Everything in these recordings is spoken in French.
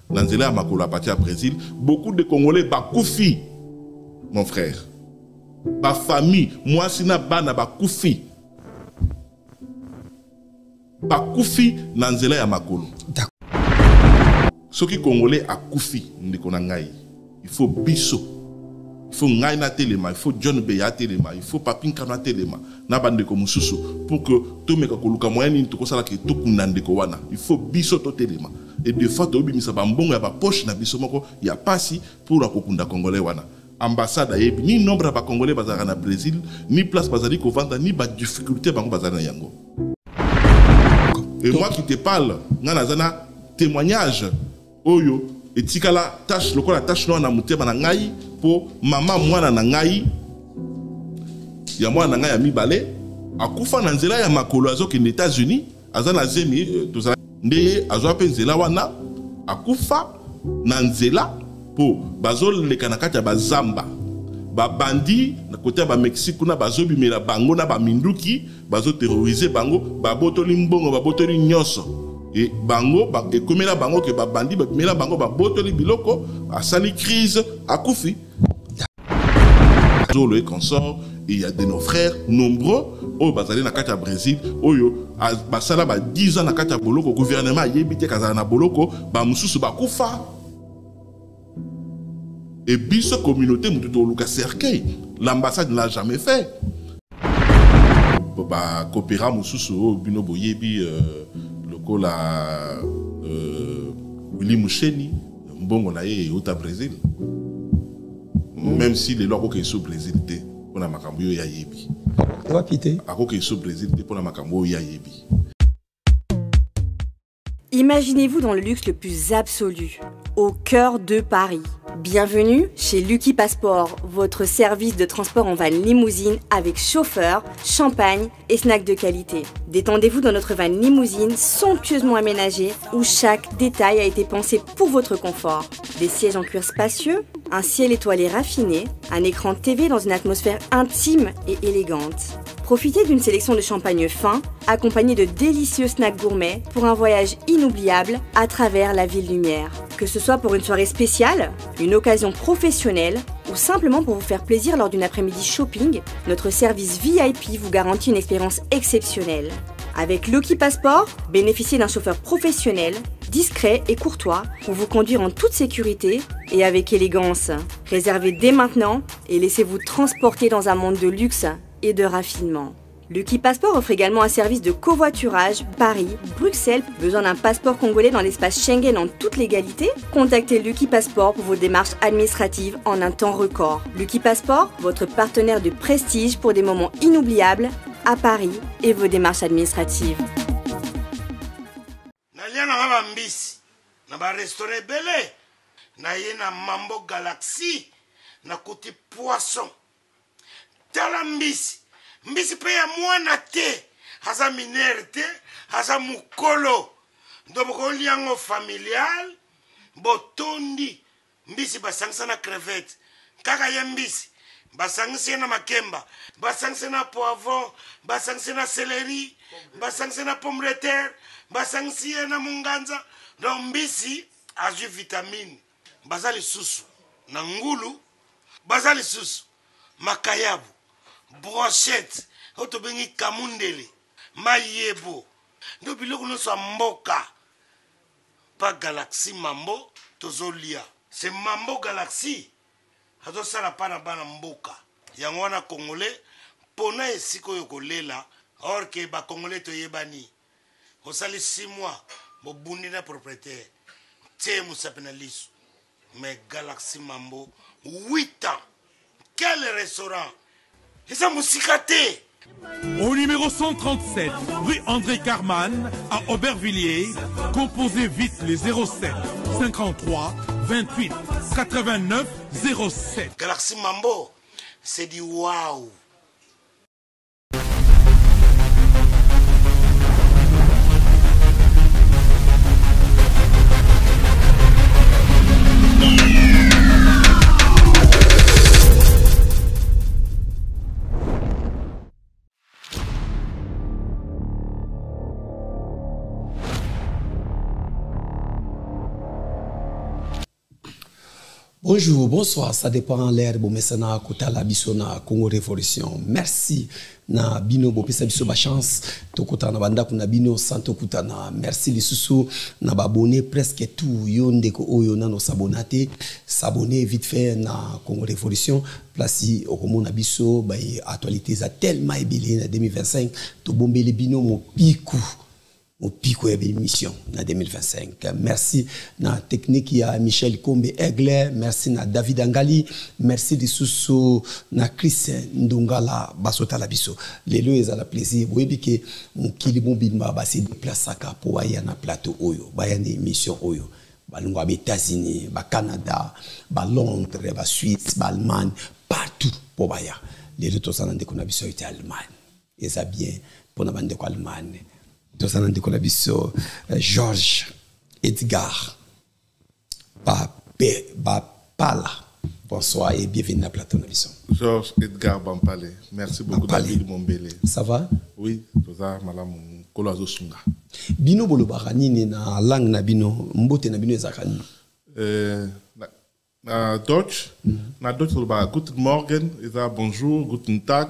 Nanzela Makolo à partir du Brésil, beaucoup de Congolais bakoufi, mon frère. Ba famille, moi sina bana bakoufi. Bakoufi Nanzela ya Makolo. Ce qui Congolais a koufi, il faut biso. Il faut ngai na telema, il faut John Beya telema, il faut Papin Kana telema, na bande ko mususu pour que to meka ko luka moyen ni to ko sala ke to kunande ko wana. Il faut biso to telema. Et des fois to bimisa ba mbongo ya ba poche na biso moko ya pasi pour la kokunda congolais wana. Ambassade yebi ni nombre ba congolais bazara na Brésil, ni place bazali ko vendre ni ba difficulté bango bazana yango. Et moi qui te parle, ngana zana témoignage oyo et tikala tâche lokola tâche no na mutema na ngai pour maman mwana na ngai ya mwana na ngai ya mibale akufa na nzela ya makolo azoki aux États-Unis azana zemi tozala nde azo pe nzela wana akufa na nzela po bazol le kanakata bazamba ba bandi na côté ba Mexique na bazobi mela bango na ba minduki bazo terroriser bango ba botoli mbongo ba botoli nyoso. Et bango, et comme la bango que ba bandi, mais la bango ba botoli biloko, a sali crise, a koufi. Le consort, il y a de nos frères nombreux, au bazali na kata Brésil, oyo, a basala ba 10 ans na kata boloko, gouvernement yebite kazana na boloko, ba mususu ba koufa. Et biso communauté mututo luka cercueil, l'ambassade ne l'a jamais fait. Ba coopéra mususu bino boyebi la Willy Moucheni, mbongo na ye au Brésil. Même si les lois qui sont au Brésil, on a makambo ya yebi. Va piter. Ako qui sont au Brésil, on a makambo ya yebi. Imaginez-vous dans le luxe le plus absolu, au cœur de Paris. Bienvenue chez Lucky Passport, votre service de transport en van limousine avec chauffeur, champagne et snacks de qualité. Détendez-vous dans notre van limousine somptueusement aménagée où chaque détail a été pensé pour votre confort. Des sièges en cuir spacieux, un ciel étoilé raffiné, un écran TV dans une atmosphère intime et élégante. Profitez d'une sélection de champagne fin, accompagné de délicieux snacks gourmets pour un voyage inoubliable à travers la ville lumière. Que ce soit pour une soirée spéciale, une occasion professionnelle ou simplement pour vous faire plaisir lors d'une après-midi shopping, notre service VIP vous garantit une expérience exceptionnelle. Avec Lucky Passport, bénéficiez d'un chauffeur professionnel, discret et courtois pour vous conduire en toute sécurité et avec élégance. Réservez dès maintenant et laissez-vous transporter dans un monde de luxe et de raffinement. Lucky Passport offre également un service de covoiturage Paris, Bruxelles. Besoin d'un passeport congolais dans l'espace Schengen en toute légalité? Contactez Lucky Passport pour vos démarches administratives en un temps record. Lucky Passport, votre partenaire de prestige pour des moments inoubliables à Paris et vos démarches administratives. Mambo Galaxy, na côté poisson. Talambisi. Mbisi pe ya mwana te, haza minere te, haza mukolo. Ndoboko liango familial, botondi, mbisi basangisa na crevette. Kaka ya mbisi, basangisa na makemba, basangisa na poivron, basangisa na céleri, basangisa na pomme de terre, basangisa na munganza. Donc mbisi, azu vitamine, bazali susu, na ngulu, bazali susu, makayabu. Brochette, otobengi kamundele, mayebo, ndo biloko no so mboka, pa Galaxy Mambo, tozolia. C'est Mambo Galaxy, hato sala pana bana mboka. Yango wana Congolais, pona esiko yokolela, or ke ba Congolais to yebani. Osali 6 mois, bo bundi na propriétaire, te musapena lisu. Mais Galaxy Mambo, 8 ans. Quel restaurant? Au numéro 137, rue André Carman, à Aubervilliers, composez vite les 07 53 28 89 07. Galaxy Mambo, c'est du waouh. Bonjour, bonsoir, ça dépend en l'air, bon, mais ça n'a pas la bisona Congo Révolution. Merci, na bino, bo pesa biso ba chance, tokota na banda kuna bino, santo kutana. Merci les sous na babonné presque tout, yonde ko oyo na no sabonate, s'abonner vite fait na Congo Révolution, place au na biso, ba actualité za tellement ébélé na 2025, to bombe les bino mo piku. Au pico de l'émission en 2025. Merci na technique à Michel Kombe Aigle, merci na David Angali, merci de sous na Chris Ndongala Basota Labiso. Les lois à la plaisir, vous voyez que mon kilibon bimba basi déplace à pour aller na plateau oyo, baya na émission oyo. Balungwa États-Unis, ba Canada, ba Londres, ba Suisse, ba Allemagne, partout pour baya. Les autres sont dans des conditions étaient Allemagne. Et ça bien pour na bande de Allemagne. Tout ça, on a Georges Edgar Bampala. Bonsoir et bienvenue à la plateau. Georges Edgar Bampale. Merci beaucoup David Mombele. Ça va? Oui, tout ça, madame Kolazo Sunga. Bino bolo barani na langue na bino, mbote na bino ezakani. Na Deutsch, na Deutsch guten Morgen, bonjour, guten Tag.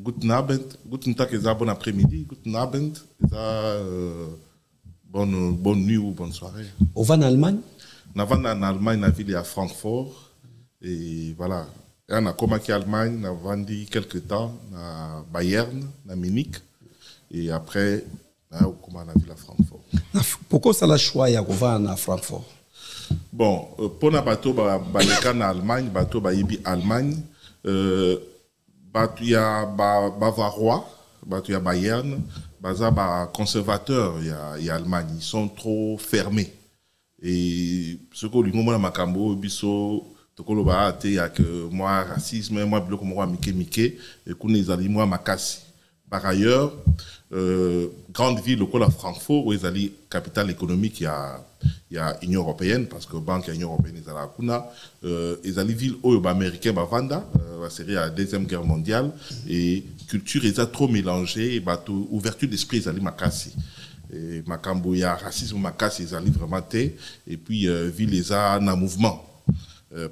Guten Abend, guten Tag, bon après-midi, guten Abend, bonne nuit ou bonne soirée. On va en Allemagne? On va en Allemagne, on ville à Francfort. Et voilà, on a commencé en Allemagne, on a vendu quelques temps à Bayern, à Munich. Et après, on a commencé à ville à Francfort. Pourquoi ça l'a choisi à Francfort? Bon, pour un bateau, en Allemagne, bateau, Allemagne. Il y a Bavarois, il y a Bayern, il y a conservateurs, il y a Allemagne. Ils sont trop fermés. Et ce que le moment à Macambo, biso, il y a que moi, racisme, moi, bloc, moi, Mike, et qu'on les alliés, moi, Makassi. Par ailleurs, grande ville, le à Francfort, où ils allaient capitale économique, il y a l'Union européenne, parce que Banque Union européenne, ils allaient à Kuna, ils allaient ville où américain, Bavanda, c'est la Deuxième Guerre mondiale, et culture, ils ont trop mélangé, et ouverture d'esprit, ils allaient Makassi. Et Makambo, il y a racisme, Makassi, ils allaient vraiment té, et puis ville, ils ont un mouvement.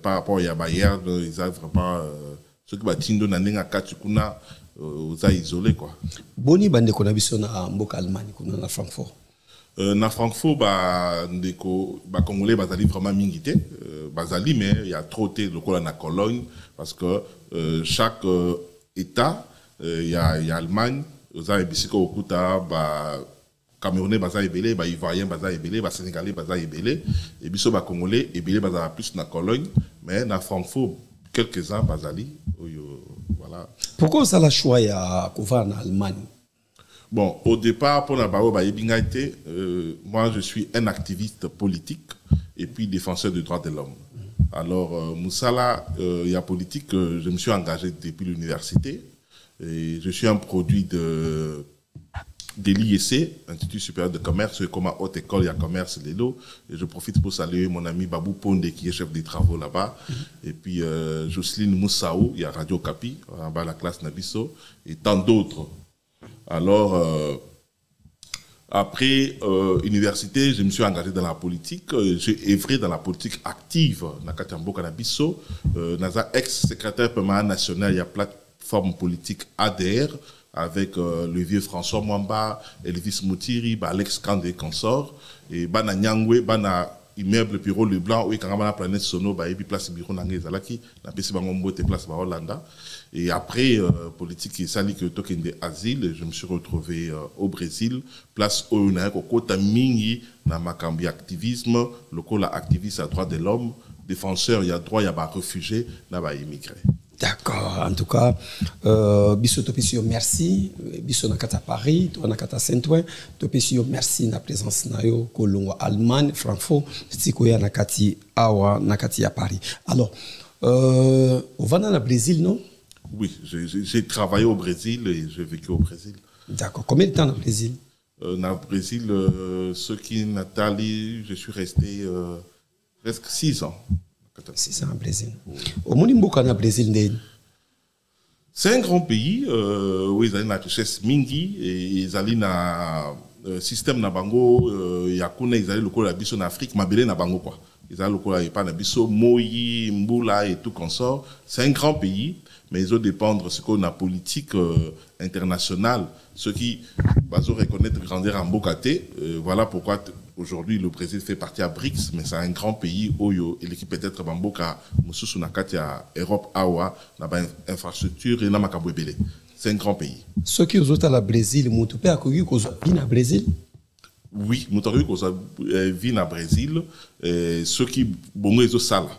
Par rapport à Bayern, ils ont vraiment, ce qui va tindo nanenga Kachukuna, aux isolés quoi. Boni bande ko na biso na mboka Allemagne kuna na Francfort. Na Francfort ndeko ba congolais bazali vraiment mingité bazali mais il y a trop de lokola na Cologne parce que chaque état il y a Allemagne aux bisiko okuta ba Camerounais baza ebélé ba Ivoirien baza ebélé ba Sénégalais baza ebélé et biso ba congolais ebélé baza plus na Cologne mais na Francfort quelques-uns bazali voilà. Pourquoi ça l'a choisi à couvrir en Allemagne? Bon, au départ, pour la moi je suis un activiste politique et puis défenseur des droits de l'homme. Alors, Moussala, il y a politique, je me suis engagé depuis l'université et je suis un produit de l'IEC, Institut supérieur de commerce, comme à haute école, il y a commerce, Lélo. Et je profite pour saluer mon ami Babou Ponde, qui est chef des travaux là-bas. Et puis Jocelyne Moussaou, il y a Radio Capi, en bas la classe Nabiso, et tant d'autres. Alors, après université, je me suis engagé dans la politique. J'ai œuvré dans la politique active, Nakatambo Kanabiso, Naza ex-secrétaire permanent national, il y a plateforme politique ADR, avec le vieux François Mwamba, Elvis Moutiri, Alex Kandé consort, et Bana Nyangwe, Bana immeuble bureau Le Blanc, où il y a la planète Sono, et puis place bureau Nangezalaki, la PC Bangombo était place Hollanda. Et après, politique qui s'allie que token de asile, je me suis retrouvé au Brésil, place Oyunaek, au Kota Mingi, na Makambi activisme, le Kola activiste à droit de l'homme, défenseur, il y a droit, il y a réfugié, il y a immigré. D'accord, en tout cas, biso topesio merci, biso nakata Paris, to nakata Saint-Ouen, topesio merci na présence na yo kolongwa Allemagne, Francfort, sikoya nakati awa nakati à Paris. Alors, on va dans le Brésil, non? Oui, j'ai travaillé au Brésil et j'ai vécu au Brésil. D'accord, combien de temps au Brésil? Dans le Brésil, ce qui Nathalie, je suis resté presque 6 ans. 6 ans au Brésil. Au Monimboka, au Brésil, c'est un grand pays où ils ont une richesse mingi et ils ont un système na bango yakuna ils ont le col en Afrique mabele na bango quoi. ils ont le Moyi, Mboula et tout consort. C'est un grand pays, mais ils ont dépendre de ce qu'on a politique internationale. Ceux qui vont reconnaître grandeur en Bokate, voilà pourquoi aujourd'hui le Brésil fait partie à BRICS, mais c'est un grand pays où l'équipe peut-être Bamboka, Moussou Nakatia, Europe, Awa, infrastructure et Namakabwebele. C'est un grand pays. Ceux qui ont au Brésil, vous avez accueilli au Brésil? Oui, nous avons vu au Brésil. Ceux qui ont au Sala.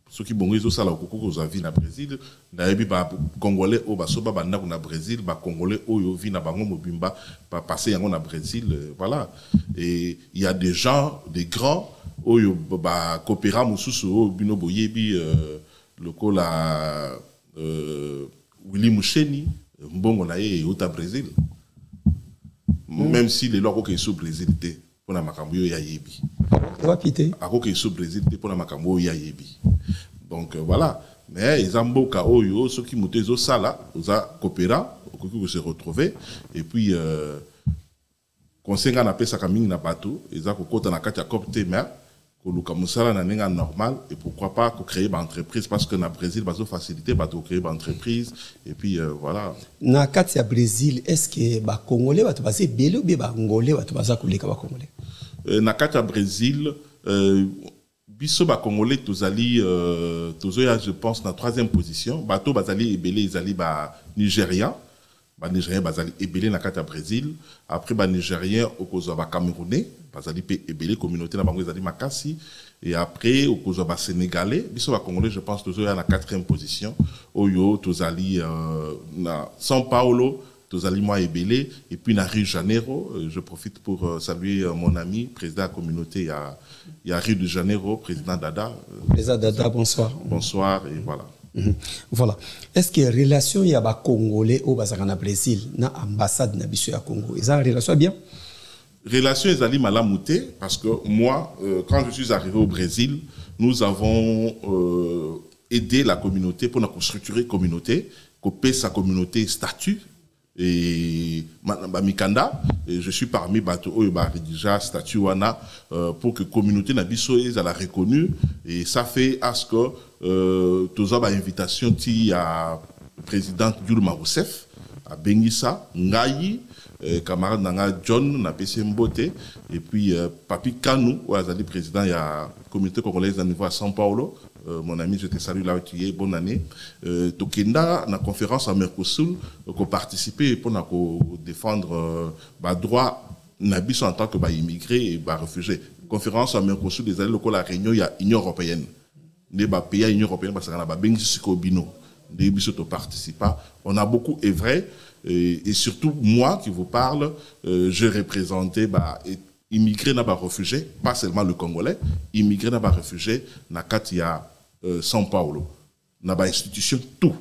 Ceux qui ont au Sala, ils ont vu au Brésil. Les Congolais au Brésil, les Congolais au Vina Bango Mobimba, passer au Brésil. Voilà. Et il y a des gens, des grands, au Kopera Moussou, au Bino Boyebi, le Kola Willy Moucheni, Mbongo Naye au Brésil. Même si les lois qui sont au Brésil, pour la Makambo ya yebi. Ako qui sont au Brésil, pour la Makambo ya yebi. Donc voilà. Mais ils ont beaucoup de ceux qui montent au Sala, aux Kopera, qui se retrouver. Et puis, conseil qu'on appelle ça comme na bateau, ils ont côté na katia copte mer, que le kamusala na ninga normal. Et pourquoi pas créer une entreprise parce que na Brésil, bateau facilité, bateau créer une entreprise. Et puis voilà. Na katia Brésil, est-ce que ba Congolais bateau basé belé ou bien ba Angolais bateau basé kuleka ba Congolais? Na katia Brésil. Biso ba Congolais tozali je pense na 3e position bato bazali ebele ezali ba Nigérien bazali ebele na kati ya Brésil après ba Nigérien okozwa ba Camerounais bazali pe ebele communauté na bango ezali makasi et après okozwa ba Sénégalais biso ba Congolais je pense tozoya na 4e position oyo tozali na São Paulo tozali moi ebele et puis na Rio de Janeiro je profite pour saluer mon ami président de la communauté il y a Rio de Janeiro président Dada président Dada bonsoir et voilà. Voilà. Est-ce que relation ya ba Congolais au Bazakana Brésil na ambassade na biso ya Congo ils ont relation bien? Relation ezali malamouté parce que moi quand je suis arrivé au Brésil nous avons aidé la communauté pour structurer communauté couper sa communauté statut et Mikanda, je suis parmi bateau déjà statut wana pour que communauté na biso la reconnue et ça fait à ce que tous ba invitation ti à président Dilma Rousseff à Bengissa Ngai camarade nanga John na PC Mbote et puis Papi Kanou ouazali président ya communauté congolaise à niveau à São Paulo. Mon ami, je te salue là où tu es, bonne année. Tokenda, na conférence à Mercosur, qu'on participer pour défendre les droits n'habits en tant que immigrés et réfugiés. Conférence à Mercosur, des années locales, la réunion, il y a l'Union européenne. Les pays l'Union européenne, parce qu'on a Bengisiko Bino, des bisoto participants. On a beaucoup œuvré, et surtout moi qui vous parle, je représentais immigrés n'a pas réfugiés, pas seulement le Congolais, immigrés n'a pas réfugiés, na Katia São Paulo, n'a pas institution tout.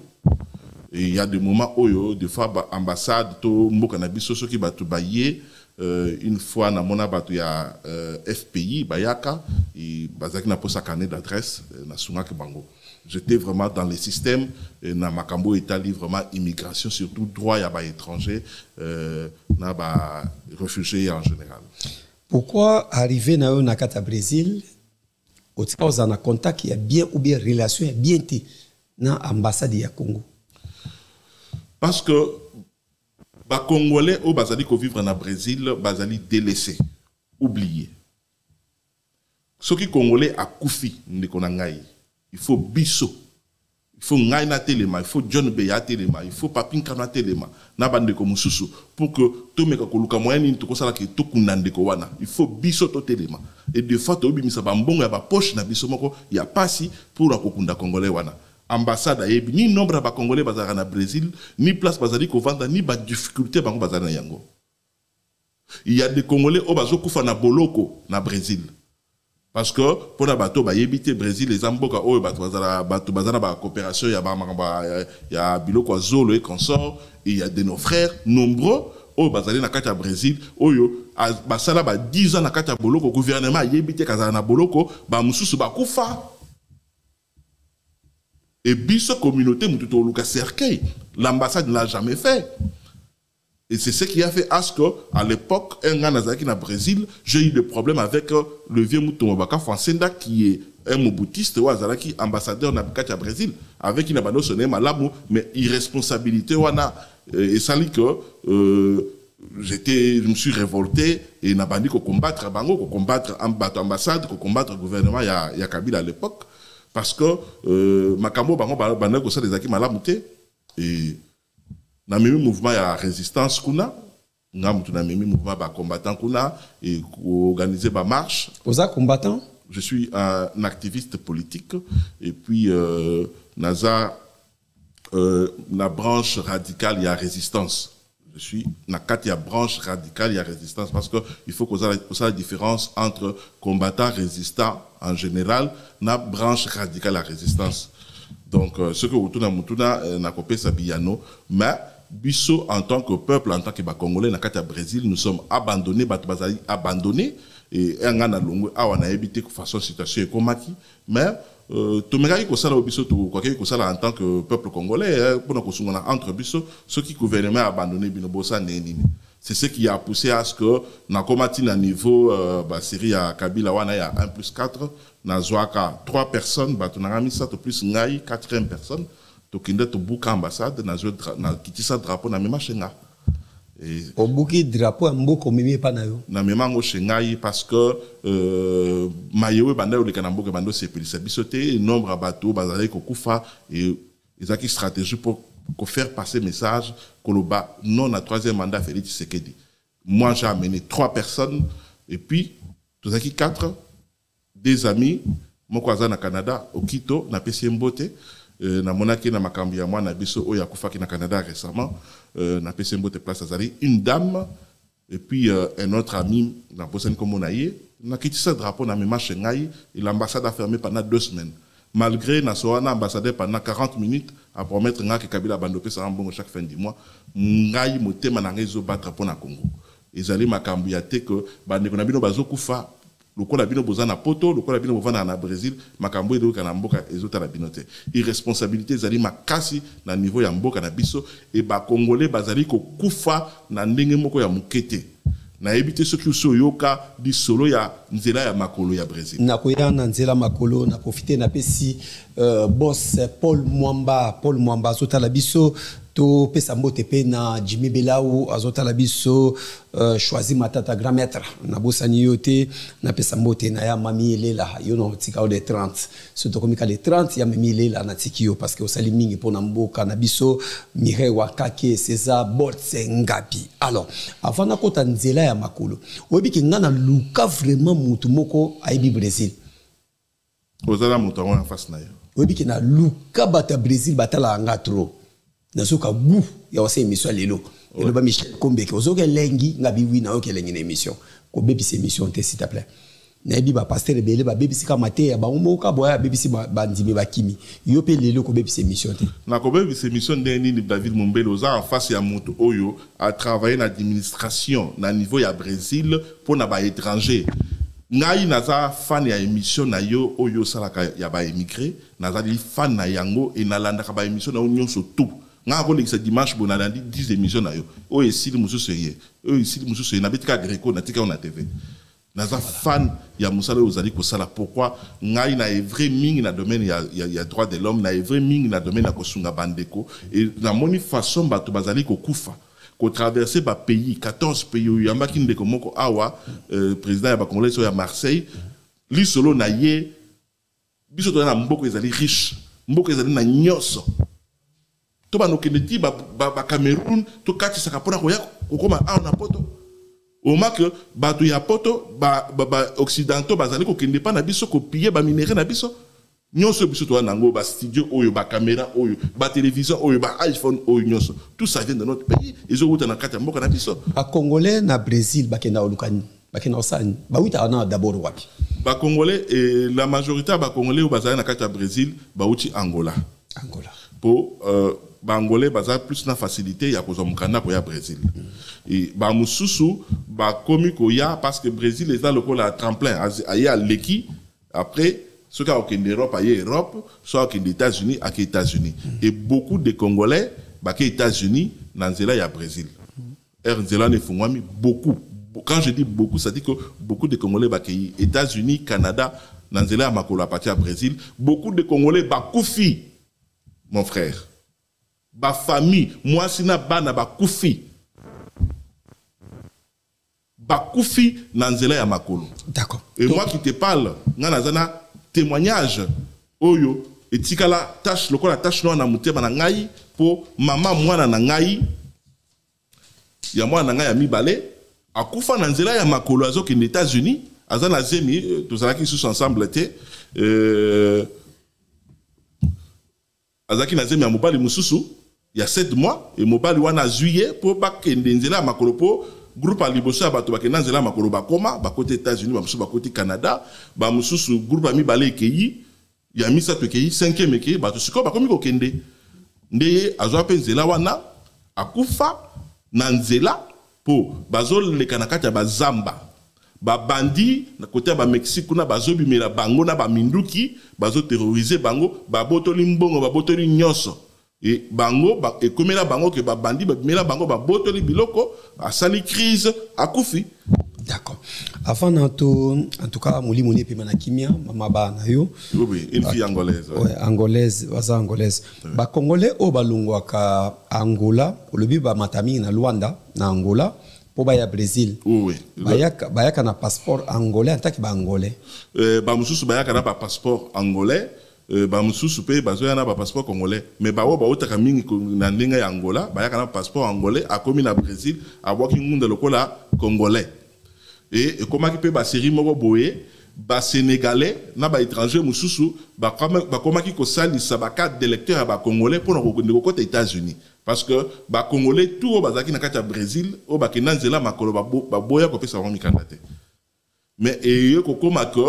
Et il y a des moments où des fois ambassade to mbokanabiso ceux qui batu bailler une fois na mona batu ya FPI bayaka et bazaki na posa carnet d'adresse na sungaki bango. J'étais vraiment dans les systèmes na makambo etali vraiment immigration surtout droit ya ba étranger na ba réfugiés en général. Pourquoi arriver dans le Brésil, au en contact, il y a bien ou bien relation, il y a bien été dans l'ambassade du Congo? Parce que les Congolais au Bazali qui vivent au Brésil, Bazali délaissés, oubliés. Ceux qui Congolais à Koufi, il faut biso. Il faut Ngaina Telema, il faut John Beya Telema, il faut Papin Kana Telema, Nabande Komususu, pour que tout le monde moyen ni tout ça qui tout kunande kowana. Il faut biso to Telema. Et de fois to bi misaba mbongo ya ba poche na biso moko ya pasi pour la kokunda congolais wana. Ambassade ayebi ni nombre ba congolais bazara na Brésil, ni place bazali ko vendre ni ba difficulté bango bazara na yango. Il y a des congolais au bazo kufa na boloko na Brésil. Parce que pour la bateau, bah éviter Brésil, les amboka, bateau bazana ba coopération, il y a biloko zolo et consort, et il y a de nos frères nombreux, bazali na kata Brésil, basala ba 10 ans na kata boloko gouvernement yebite kazana na boloko, ba mususu ba kufa. Et biso communauté mututo luka cercueil, l'ambassade ne l'a jamais fait. Et c'est ce qui a fait à ce qu'à l'époque, un gars nazaki na Brésil, j'ai eu des problèmes avec le vieux Mouton Baka Fonsenda qui est un moboutiste ou azalaki ambassadeur na Bukati à Brésil, avec qui n'a pas sonné malamu, mais irresponsabilité wana et ça dit que je me suis révolté et n'a pas dit qu'on combattre Bango, qu'on combattre ambassade, qu'on combattre le gouvernement il y a Kabila à l'époque, parce que Makambo Bango Bango ça des acquis malamouté et na même mouvement ya résistance kuna ngamutu na même mouvement ba combattant kuna et organiser ba marche. Vous êtes combattant? Je suis un activiste politique et puis naza la branche radicale il y a résistance. Je suis na katia branche radicale il y a résistance parce que il faut qu'on ait la différence entre combattant résistant en général na branche radicale à résistance. Donc ce que Outuna Mutuna n'a copé Sabiyano mais biso en tant que peuple en tant que Congolais na katia Brésil nous sommes abandonnés batubazali abandonnés et un gars na longue a on a évité que façon situation ekomaki mais to mengai ko sala biso to quoi que sala en tant que peuple congolais pour nous kosungana entre biso ceux qui gouvernement abandonné bino bossa neni c'est ce qui a poussé à ce que na komati na niveau ba série à Kabila wana ya 1+4 na zoaka 3 personnes ba to na mi ça to plus ngai 4e personne to kinde to buka ambassade na zo na kitisa drapeau na mema chenga. Au bouquet drapeau un beau comme il pas nayo. Na memango chengai parce que mayewe banda o lekanambo ke bando sepelisa bisoté nombre bateau bazali ko kufa et ils ont une stratégie pour faire passer message koloba non à 3e mandat Félix Tshisekedi. Moi j'ai amené 3 personnes et puis tous qui 4 des amis mon cousin na Canada au Quito na PC Mbote na monaki na makambi ya mwana biso oya kufaki na Canada récemment na PC Mbote place azali une dame et puis un autre ami na Bosnie comme on a eu na quitté ce drapeau na mema Shanghai et l'ambassade a fermé pendant 2 semaines malgré na soana ambassadeur pendant 40 minutes à promettre nga que Kabila bandopé ça en bon chaque fin du mois ngai motema na ngezo battre pour na Congo ezali makambi ya te que bandeko na bino bazokufa lokola bino bozana poto lokola bino bovana na Brésil makambo edo kana mboka ezota la binote irresponsabilité zali makasi na niveau ya mboka na biso et ba congolais bazali ko kufa na ndenge moko ya mukete na ebité ce qui so yoka di solo ya nzela ya makolo ya Brésil na koya na nzela makolo na profiter na pesi boss Paul Mwamba zota la biso to pesa mbote pe na Jimmy Belau azota la biso choisi matata grand maître na bosani yote na pesa mbote na ya mami lela yo no tika de 30 surtout comme ka de 30 ya mami lela na tikio parce que osali mingi pona mboka na biso mire wakake César Bortse Ngapi. Alors avant na kota nzela ya makolo oyebi ki ngana luka vraiment mutu moko aibi Brésil ozala mutu en face na yo oyebi ki na luka bata Brésil batala nga trop na soka gu ya wase émission lelo le ba Michel Kombeke ozoke lengi ngabi wi na oke lengi na émission ko bebisi émission te s'il te plaît na ebi ba pasteur belé ba bebisi ka maté ya ba umoka boya bebisi ba ndimi ba kimi yo pe lelo ko bebisi émission te na ko bebisi émission ndeni ni David Mumbelo za en face ya moto oyo a travaillé na administration na niveau ya Brésil pour na ba étranger ngai naza fan ya émission na yo oyo salaka ya ba émigré naza li fan na yango et na landa ka ba émission na nyonso tout nga ko lekisa dimanche bona lundi 10 émissions na yo o esili mususu ye o esili mususu na betika greco na tika on a TV naza fan ya musala ozali ko sala pourquoi ngai na evre mingi na domaine ya droit de l'homme na evre mingi na domaine ya kosunga bandeko et na moni façon bato bazali ko kufa ko traverser ba pays 14 pays yamba kinde ko moko awa président ya ba congolais so ya Marseille li solo na ye biso to na mboko ezali riche mboko ezali na nyoso to ba no keneti ba Cameroun to kati saka pona ko ya kokoma na poto au moins que ba to ya poto ba occidentaux bazali ko kende pa na biso ko piller ba minéraux na biso nyonso biso to nango ba studio oyo ba caméra oyo ba télévision oyo ba iPhone oyo nyonso tout ça vient de notre pays ils ont na kati mboka na biso ba congolais na Brésil ba kenda olukani ba kenda osani ba wita na d'abord wapi ba congolais et la majorité ba congolais bazali na kati ya Brésil ba uti Angola pour ba Angolais baza plus na facilité ya kozomukana ko ya Brésil et ba mususu ba komi ko ya parce que Brésil est dans le col à tremplin aya leki après ceux qui ont en Europe aya Europe soit aux États-Unis à États-Unis et beaucoup de Congolais ba ke États-Unis na nzela ya Brésil Nzela ne fungwami beaucoup. Quand je dis beaucoup, ça dit que beaucoup de Congolais bakei États-Unis, Canada, Nzela ya makolo à partir du Brésil, beaucoup de Congolais bakoufi, mon frère. Ba famille, moi sina bana bakoufi. Bakoufi Nzela ya makolo. D'accord. Et donc, moi qui te parle, ngana témoignage oyo etikala tâche lokola tâche no na mutema na ngai pour maman mwana na ngai ya mwana na ngai ya mibale akufa na nzela ya makolo azoki aux États-Unis azana zemi tozalaki sous ensemble te azaki na zemi ya mobali mususu il y a 7 mois et mobali wana juillet pour bakende nzela ya makolo po groupe aliboso bato bakenda nzela makolo bakoma bakote États-Unis bamusu bakote Canada bamususu groupe ami balé keyi ya misa to keyi 5e keyi bato siko bakomi ko kende ndeye azwa pe nzela wana akufa na nzela po bazol le kanakata bazamba babandi na côté ba Mexique kuna bazobimela bango na ba minduki bazo terroriser bango babotoli mbongo babotoli nyonso et bango et comme la bango que babandi babimela bango babotoli biloko asali crise akufi. D'accord. Avant en tout cas moli moni pe manakimia mama ba na yo. Oui, une fille angolaise. Ouais, angolaise, waza angolaise. Ba congolais o balungwaka Angola, olobi ba matami na Luanda na Angola. Po ba ya Brésil. Oui. Bayaka na passeport angolais attaque ba angolais. Ba mususu bayaka na passeport angolais. Ba mususu pe bazoya na passeport congolais. Mais ba otaka mingi na ndenge ya Angola, bayaka na passeport angolais akomi na Brésil, abwaki ngunda lokola congolais. Et comment qui peut ba série moko boye ba sénégalais na ba étranger mususu ba comment qui ko sali sa ba carte d'électeur ba congolais pour na côté États-Unis. Parce que ba congolais tout bazaki na kati ya Brésil o ba kenanzela makolo ba boya ko pesa wami kandate. Mais et ko koma que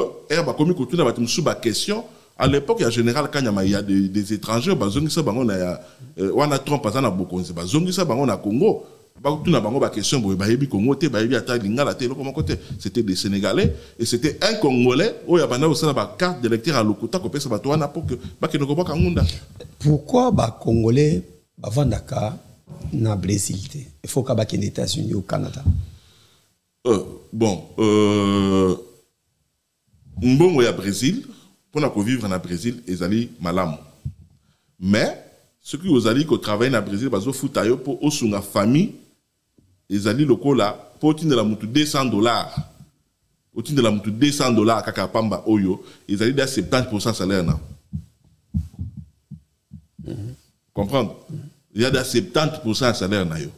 ba komi ko tuna ba musu ba question à l'époque il y a général Kanyama il y a des étrangers bazongisa bango na wana Trump azana bokonzi bazongisa bango na Congo ba tuna bango ba question boye ba yebi Congo te ba yebi ata lingala te loko côté c'était des Sénégalais et c'était un Congolais o ya bana osala ba carte d'électeur à lokuta ko pesa ba to wana pour que ba kenoko ba kangunda. Pourquoi ba Congolais bavandaka na Brésil te il faut ka ba ken États-Unis au Canada. Mbongo ya Brésil pour vivre na Brésil ezali malamu. Mais ceux qui osali ko travailler na Brésil bazo futa yo pour osunga famille ezali lokola pour tindela mutu $200 otindela mutu $200 kaka pamba oyo ezali da 70% salaire na. Comprendre? Il y a da 70% salaire na yo.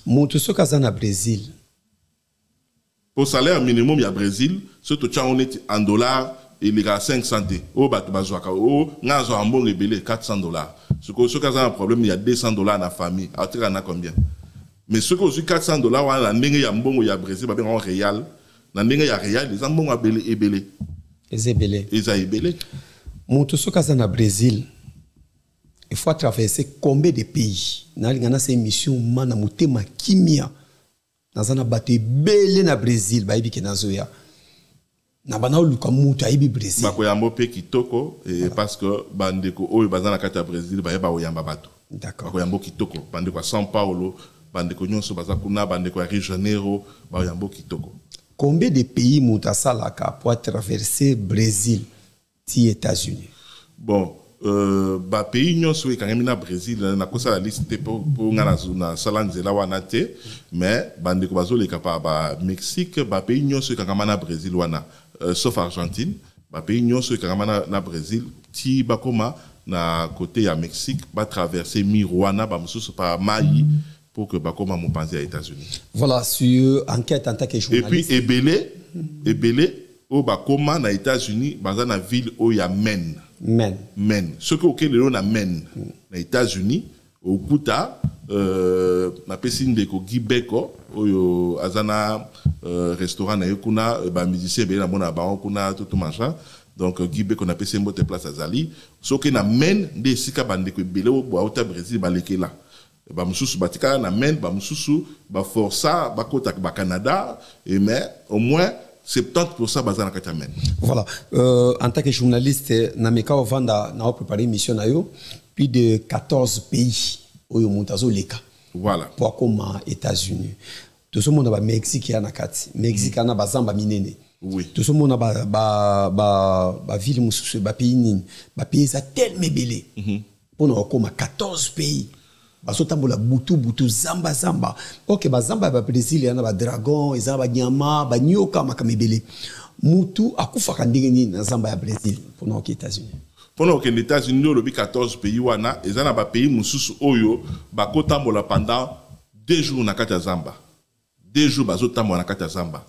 Mutu so kaza na Brésil. Pour salaire minimum ya Brésil, ce to tcha on est en dollars il y a 500 t. Oh bat bazwaka oh ngazo ambon rebelle $400. Ce que ça un problème il y a $200 dans la famille. Alors na combien? Mais ce que aussi $400 la ndenge ya mbongo ya Brésil ba en réal. Na ndenge ya réal les ambon abele ebele. Ezebele. Ezebele. Mutu so kaza na Brésil. Il faut traverser combien de pays? Na lingana ces mission mana mutema kimia. Nazana bate belé na Brésil ba ibike nazoya. Na bana luka mutu aibi Brésil. Ba koyambo pe kitoko et parce que bandeko oyo bazana kata Brésil ba yeba oyamba bato. D'accord. Ba koyambo kitoko bandeko São Paulo, bandeko nyonso bazakuna bandeko Rio de Janeiro, ba oyambo kitoko. Combien de pays muta salaka pour traverser Brésil ti États-Unis? Bon, ba pays nyonso e kangami na Brésil na kosa la liste pour ngana na salanzela wana te mais bandeko bazoleka pa ba Mexique ba pays nyonso e kangama na Brésil wana sauf Argentine ba pays nyonso e kangama na Brésil ti bakoma na côté ya Mexique ba traverser Miroana ba mususu pa mai pour que bakoma mopanzi à États-Unis. Voilà sur enquête en tant que journaliste. Et puis ebele o bakoma na États-Unis baza na ville o ya Men. Ce que auquel on a Men les États-Unis au Kuta na pesine de ko Gibeko oyo azana restaurant na yokuna ba musicien be na mona ba kuna tout machin donc Gibeko na pesine mbote place azali ce que na Men de sika bande ko belé au Bauta Brésil ba lekela ba mususu batika na Men ba mususu ba força ba kota ba Canada et mais au moins 70% bazana katamen. Voilà. En tant que journaliste, Nameka Ovanda n'a préparé une mission plus de 14 pays au Montazo Leka. Voilà. Pour comme États-Unis. Tout ce monde a Mexique ya nakati. Mexique na bazamba minene. Oui. Tout ce monde a ba ville mususu ba pays nini. Ba pays ça tellement belé. Pour nous comme 14 pays. Basotambola butu zamba. OK ba zamba ba Brésil ya na ba dragon, ezala ba nyama, ba nyoka makamebele. Mutu akufa ndenge nini na zamba ya Brésil pour nous aux États-Unis. Pendant que les États-Unis le 14 pays wana, ezana ba pays mususu oyo ba kotambola pendant 2 jours na kati ya zamba. 2 jours bazotambola na kati ya zamba.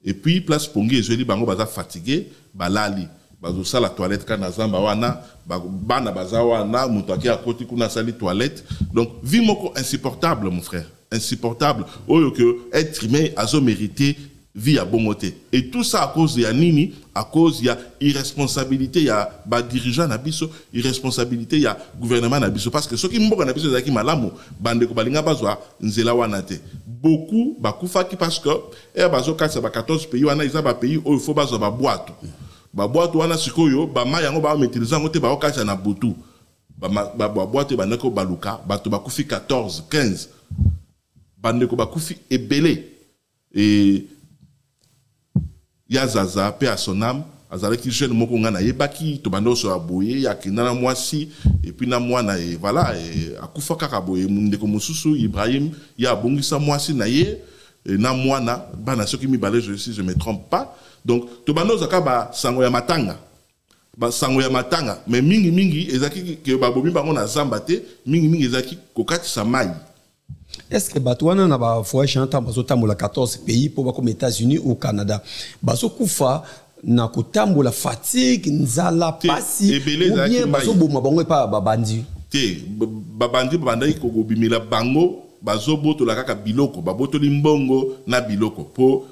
Et puis place pongi ezeli bango baza fatigué, balali. Bazo sala toilette kana zamba wana, bana baza wana, mutu aki akoti kuna sali toilette. Donc vie moko insupportable mon frère, insupportable. Oyo que être humain azo mérité vie à bongoté. Et tout ça à cause de nini, à cause de irresponsabilité, il y a dirigeant nabiso, irresponsabilité, il y a gouvernement nabiso. Parce que ceux qui m'ont nabiso zaki malamu, bande ko balinga bazwa nzela wanate. Beaucoup bakufa ki parce que bazo 14 pays wana isa ba pays où il faut bazwa ba boîte. Ba boîte wana sikoyo ba ma yango ba maîtriser ngote ba okacha na butu. Ba boîte ba nako baluka, bato bakufi 14, 15. Bande ko bakufi ebelé. Et ya zaza pe à son âme azalaki jeune moko ngana yebaki to bando so aboye ya kinana mwasi et puis na mwana et voilà et akufa kaka boye ndeko mususu Ibrahim ya bongisa mwasi na ye na mwana bana soki mi balé si je me trompe pas donc to bando zaka ba sango ya matanga mais mingi ezaki ke babomi bango na zamba te mingi ezaki kokati samai. Est-ce que Batouana n'a pas voyagé chantant bazotambola 14 pays pour comme États-Unis ou Canada bazokufa na kotambola fatigue nzala pasi ou bien bazoboma bango pa babandi te babandi bandai ko bimila bango bazoboto la kaka biloko babotoli mbongo na biloko po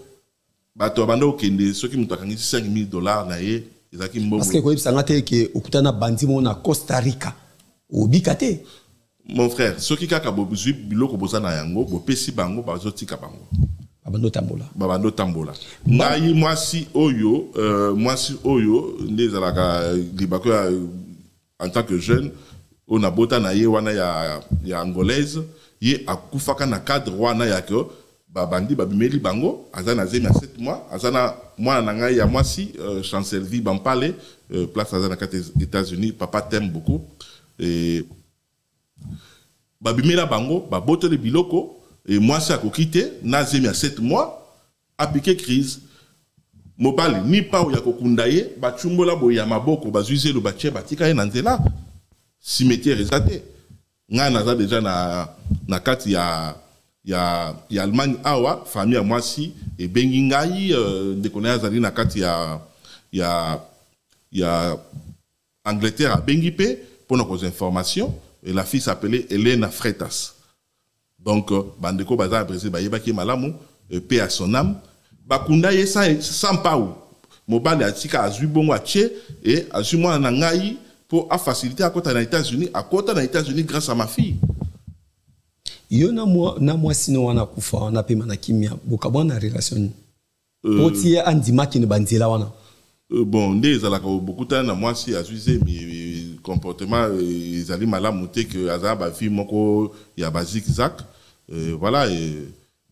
bato bando kende soki mutu akangisi $5,000 na ye ezaki mbongo parce que ko ibsanga te ke okutana bandi mo na Costa Rica obikate. Mon frère, ce qui a besoin de biloko bozana yango, bo pesi bango bazotika bango. Babando tambola. Ngai mwasi oyo ndezalaka libako en tant que jeune, on a bota na ye wana ya angolaise, ye akufaka na cadre wana ya ko babandi babimeli bango, azana zemi à 7 mois, azana mwana na ngai ya mwasi Chancellerie Bampale, place azana kate États-Unis, papa t'aime beaucoup et babimela bango baboto le biloko et moi ça kokite nazemi à 7 mois appliqué crise mobali ni pa ya kokundaye bachumbola boya maboko bazuize lo batie batika na nzela cimetière ezate nga naza déjà na kati ya Allemagne awa famille moi si et bengi ngai de connaître azali na kati ya Angleterre bengi pe pour nos informations. Et la fille s'appelait Elena Freitas. Donc, bandeko baza Brésil bayeba ki malamu paix à son âme. Bakunda ye sans paou. Mobali atika azui bongo ache et azui mwana na ngai pour faciliter à côté na États-Unis, grâce à ma fille. Yo na moi sino wana kufa wana pe manakimia bokabwana relation. Potie andimaki ne banzela wana. Bon, ndé zalaka beaucoup de temps na moi si azui mais comportement ils allaient malamu te que azaba fille moko ya basique zak voilà et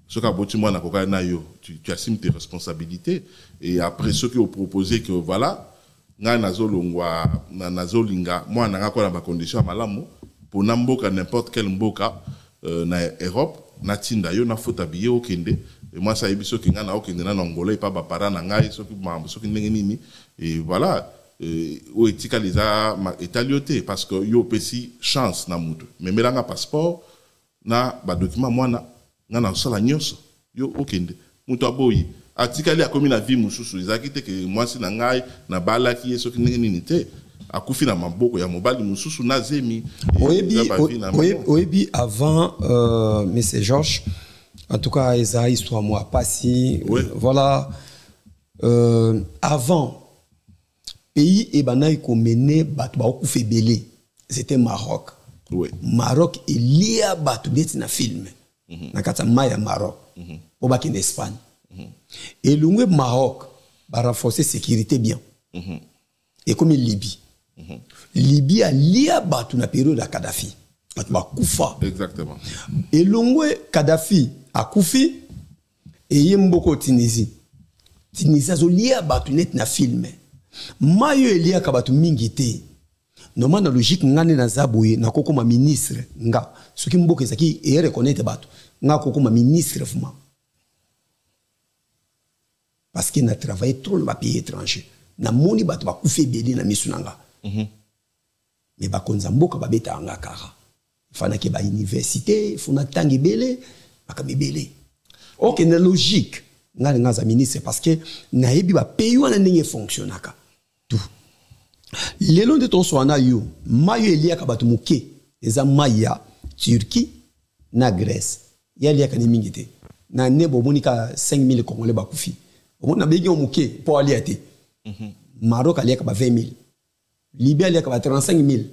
ce qu'a boti moi na koka na yo tu assumes tes responsabilités et après ceux qui ont proposé que voilà nga nazolongwa nazolinga moi na ko na ba condition malamu pour namboka n'importe quel mboka na Europe na tinda yo na faute habiller au kende et moi ça ebiso ki nga na okende na Angola et pas ba para na ngai soki ndenge nini et voilà ou etika leza etalioté parce que yo pesi chance na mutu mais melanga passeport na ba document mwana ngana sala nyonso yo okende mutu aboyi atikali akomi na vie mususu ezakite ke mwasi na ngai na balaki yeso kinenge nini te akufi na maboko ya mobali mususu na zemi oyebi avant monsieur Georges en tout cas eza histoire moi pas si voilà avant pays et banaï ko mené batu ba okufe belé c'était Maroc. Oui. Maroc est lié à batu beti na film. Na kata maya Maroc. Pour ba en Espagne. Et l'ungwe Maroc ba renforcer sécurité bien. Et comme Libye. Libye a lié à batu na période de Kadhafi. bato bakufa. Exactement. Elongwe Kadhafi akufi et yemboko Tunisie. Tunisie azolia bato net na filme. Mayo elia ka bato mingi te. Normalement na logique ngane na zaboye na koko ma ministre nga. Soki mboko ezaki e reconnaître bato. Nga koko ma ministre fuma. Parce qu'il a travaillé trop dans les pays étrangers. Na moni bato bakufi belé na misunanga. Mais bakonza mboka babeta anga kara. Fana ke ba université, fona tangi belé, bakami belé. Ok, na logique. Ngale ngaza ministre parce que na yebi ba pays wana ndenge fonctionnaka. Tout. Lelo de ton soana yo, mayo elia ka bato muke, eza maya Turquie na Grèce. Ya elia ka ni mingite. Na nebo monika 5000 Congolais bakufi. On a besoin de pour aller à te. Maroc a 20 000. Libye a 35 000.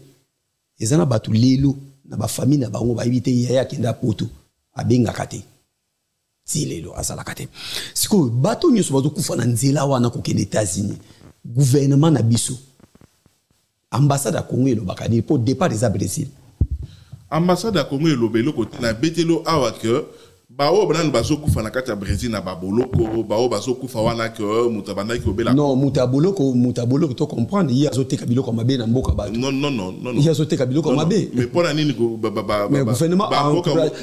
Et ça n'a pas tout l'élo. N'a pas famille, n'a pas éviter yaya qui n'a pas tout. A benga kate. Si l'élo a ça la kate. C'est que bateau n'y soit pas tout fait dans nzela wana koke les États-Unis. Gouvernement na biso. Ambassade à Congo et le bakadi pour départ des Brésil. Ambassade à Congo et le belo côté na betelo awa que bao banan bazo kufa na kati ya Brésil na baboloko bao bazo kufa wana que mutabanda ki obela non mutaboloko to comprendre il y a zote kabilo comme mabe na mboka bato non il y a zote kabilo comme mabe mais pour la nini mais gouvernement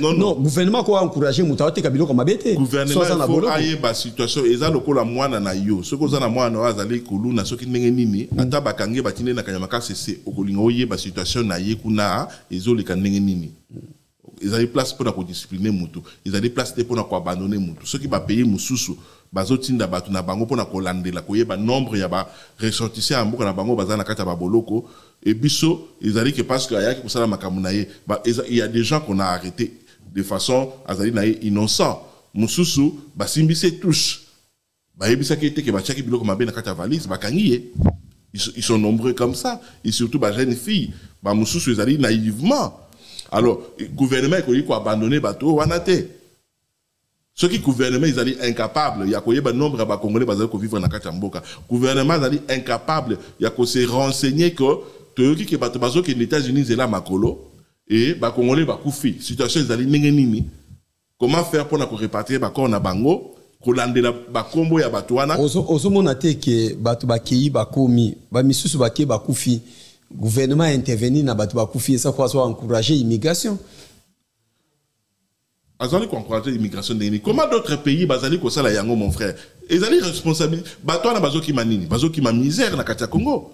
non gouvernement ko encourager mutaote kabilo comme mabe te gouvernement faut aye ba situation eza lokola mwana na yo soko za na mwana azali kulu na soki ndenge nini ata bakange batine na kanyama ka cc okolinga oye ba situation na ye kuna ezoleka ndenge nini. Ils ont des places pour discipliner mutu. Ils ont des places pour abandonner mutu. Ceux qui va payer mususu, bazotinda batu na bango pour kolande la koye ba nombre ya ba ressortissants amboka na bango bazana kata ba boloko et biso ils ont dit que parce que aya ki kusala makamunaye il y a des gens qu'on a arrêtés de façon azali naye innocent. Mususu basimbise touche. Ba yebisa ki te ke ba chaki biloko mabe na kata valise ba kangiye. Ils sont nombreux comme ça et surtout ba jeunes filles. Ba mususu ils ont dit naïvement. Alors, le gouvernement a abandonné le bateau, ceux qui gouvernement ils sont incapables, il y a un nombre de Congolais qui vivent dans la Katamboka. Le gouvernement est incapable, il y a se renseigner que les États-Unis sont là, Makolo, et les Congolais sont koufi. Situation est nini. Comment faire pour répatrier les corps na bango, kolande la bakombo ya batouana? Ozo monate que batu bakei bakomi, ba misusu bakei bakufi. Gouvernement a intervenu na batu bakufi ça quoi soit encourager l'immigration. Azali ko encourager l'immigration ndeni. Comment d'autres pays bazali ko sala yango mon frère? Ezali responsabilité bato na bazo ki manini, bazo ki ma misère na kati ya Congo.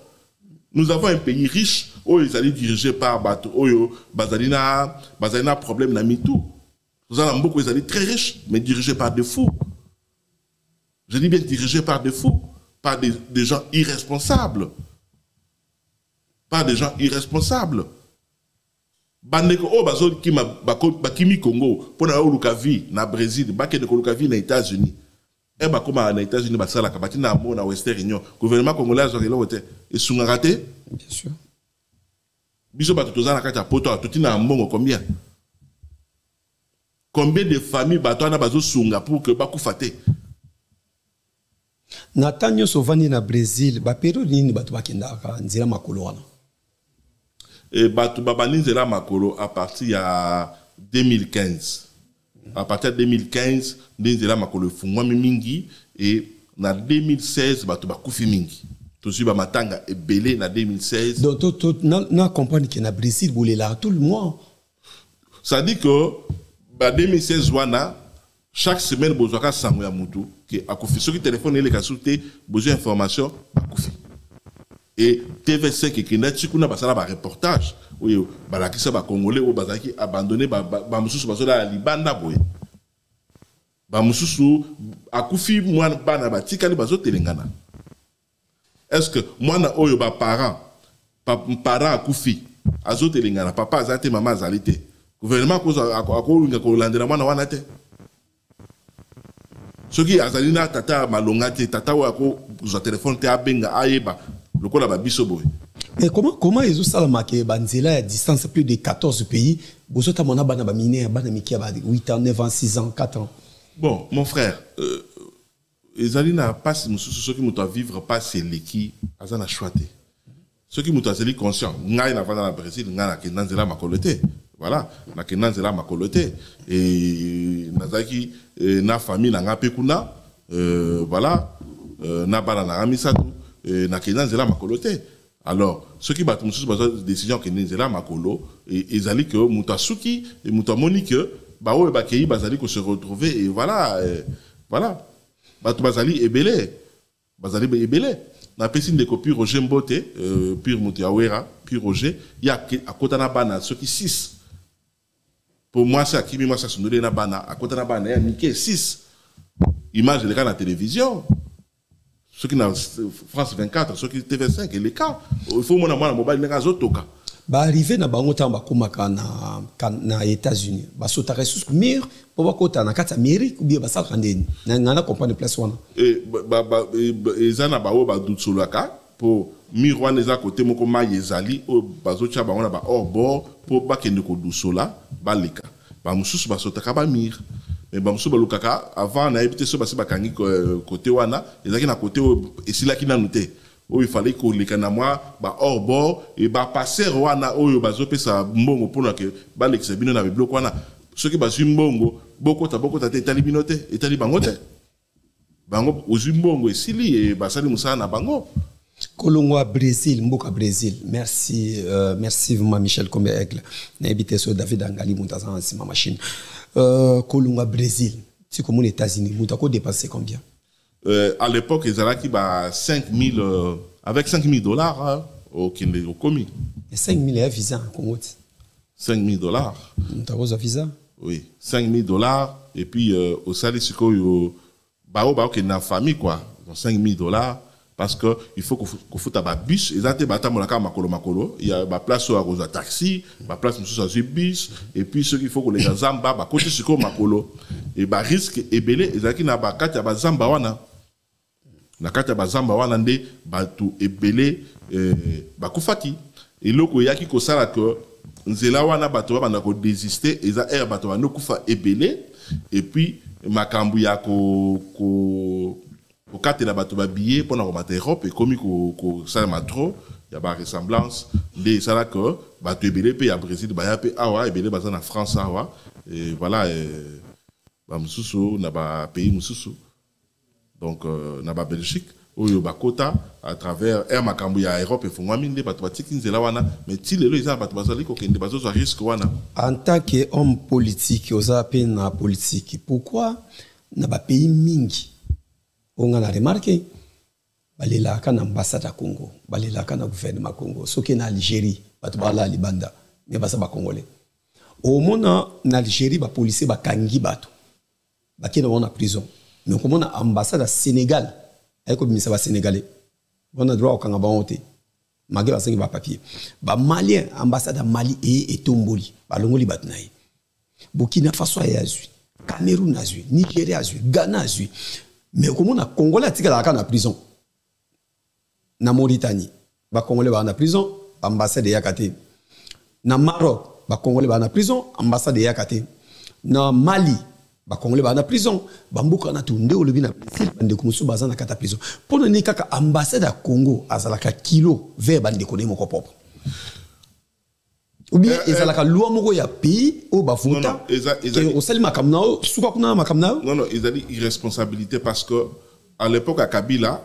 Nous avons un pays riche où ils allaient dirigé par bato oyo bazali na problème na mitou. Nous avons beaucoup ils allaient très riches mais dirigés par des fous. Je dis bien dirigés par des fous, par des gens irresponsables. Pas des gens irresponsables. Bandeko o bazo kima bakimi Congo pour na oluka vie na Brésil, baké de oluka vie na États-Unis. E ba koma na États-Unis ba sala ka batina mo na Western Union. Gouvernement congolais a zorelo wote et sunga raté. Bien sûr. Biso ba tozana kata poto tutina mbongo combien? Combien de familles batona bazo sunga pour que ba kufate? Natanyo sovani na Brésil, ba période nini batu bakenda ka nzira makolo wana. Et batu babani nzira makolo à partir ya 2015. À partir de 2015, nzira makolo fungwa mingi et na 2016 batu bakufi mingi. Tosi ba matanga ebele na 2016. Donc na comprendre que na Brésil boule là tout le mois. Ça dit que ba 2016 wana chaque semaine besoin ka sango ya mutu que akufi ceux qui téléphone les kasoute besoin information akufi. Et TV5 qui n'a tikuna basala ba reportage oui balakisa ba congolais ou bazaki abandonné ba mususu bazola libanda boye. Ba mususu akufi mwana bana ba tikali bazotelengana. Est-ce que mwana oyo ba parent akufi azotelengana papa azate mama azalite gouvernement ko akolinga ko landela mwana wana te. Ceux qui azalina tata malongate tata wako za téléphone te abenga ayeba lokola ba biso boy. Mais comment ils ont ça marqué banzela à distance plus de 14 pays bozota mona bana ba miner bana mikia ba 8 ans 9 ans 6 ans 4 ans. Bon mon frère ezalina passe ceux qui muto vivre pas c'est leki azana choité. Ceux qui muto azali conscient ngai na vana na Brésil ngai na kenanzela makolote voilà na kena nzela makolo te et nazaki na famille na nga pe kuna voilà na bana na misatu na kena nzela makolo te. Alors ceux qui battent mususu baza décision kena nzela makolo et ezali que mutasuki et mutamoni que ba o ba kei bazali ko se retrouver et voilà voilà batu bazali ebele na pesine de copie Roger Mbote pire Mutiawera puis Roger il y a à côté na bana ceux qui 6. Pour moi, c'est qui moi ça se nourrit na bana à côté na bana il y a niqué 6 images de la télévision. Ceux qui na France 24, ceux qui TV5 et les cas. Il faut mon amant mobile les gars autres cas. Ba arrivé na bango tamba komaka na États-Unis. Ba sota ressources mire pour ba kota na kata Amérique ou bien ba sa kandeni. Na ngana comprendre place wana. Et ezana ba o ba dutsolaka pour miroir les à côté moko ma yezali o bazocha ba on ba hors bord pour ba kende ko dusola ba leka ba mususu ba sota ka ba mir mais ba mususu ba lukaka avant na ebité so ba se ba kangi côté wana ezaki na côté esila ki na noté o il fallait ko leka na moi ba hors bord et ba passer wana oyo bazo pesa mbongo pour que ba lekisa bino na bloc wana ceux qui ba mbongo boko ta te tali binote et tali bango te bango ozumbongo esili et ba sali musana na bango. Kolongwa Brésil, Mboka Brésil. Merci, merci vraiment Michel Kombe Aigle. N'habitez sur David Angali Moutazan c'est ma machine. Kolongwa Brésil. Si comme aux États-Unis, Moutako dépensé combien? À l'époque, ils avaient 5000 avec $5,000 au commis. Et 5,000 est visa en Congo. $5,000. Moutako a visa? Oui, $5,000 et puis au salaire siko bao qui est dans la famille quoi, $5,000. Parce que il faut qu'on foute à bus et ça te bata molaka makolo il y a ma place à cause taxi ma place sous à bus et puis ce qu'il faut que les zamba ba côté siko makolo et ba risque ebele ezaki na ba kati ba zamba wana na kati ba zamba wana nde batu ebele ba kufaki et loko yaki ko sala que nzela wana batu ba na ko désister eza air batu ba no kufa ebele et puis makambu ya ko au cas de la bateau billet pour la Europe et comme il ça m'a trop il y a pas ressemblance les ça là que bateau belé pays à Brésil bah pays awa et belé basé en France awa et voilà bah mususu n'a pas pays mususu donc n'a pas Belgique où il y a quota à travers air makambu ya Europe et font moi mine bateau batiki nzela wana mais ti lelo ils a bateau basali ko kende bateau ça risque wana en tant qu'homme politique aux appels na politique pourquoi n'a pas pays mingi on a remarqué balela kana ambassade à Congo balela kana gouvernement Congo soki na Algérie batu bala libanda mais basa ba congolais au mona na Algérie ba policier ba kangi batu ba kena wana prison mais comme on a ambassade à Sénégal ay ko bimisa ba sénégalais on a droit au kanga ba honte magé ba sengi ba papier ba malien ambassade à Mali et Tomboli ba longoli batu nayi Burkina Faso ya azui Cameroun azui Nigeria azui Ghana azui. Mais comme on a Congolais tika la kana prison na Mauritanie ba Congolais ba na prison ambassade ya kate na Maroc ba Congolais ba na prison ambassade ya kate na Mali ba Congolais ba na prison ba mbuka na tunde olobi na Brésil bande kumusu baza na kata prison pona ni kaka ambassade à Congo azalaka kilo vers bande koné moko propre ou bien ezalaka loi moko ya pays au bafuta au salima kamnao suka kuna makamnao non ils ont irresponsabilité parce que à l'époque à Kabila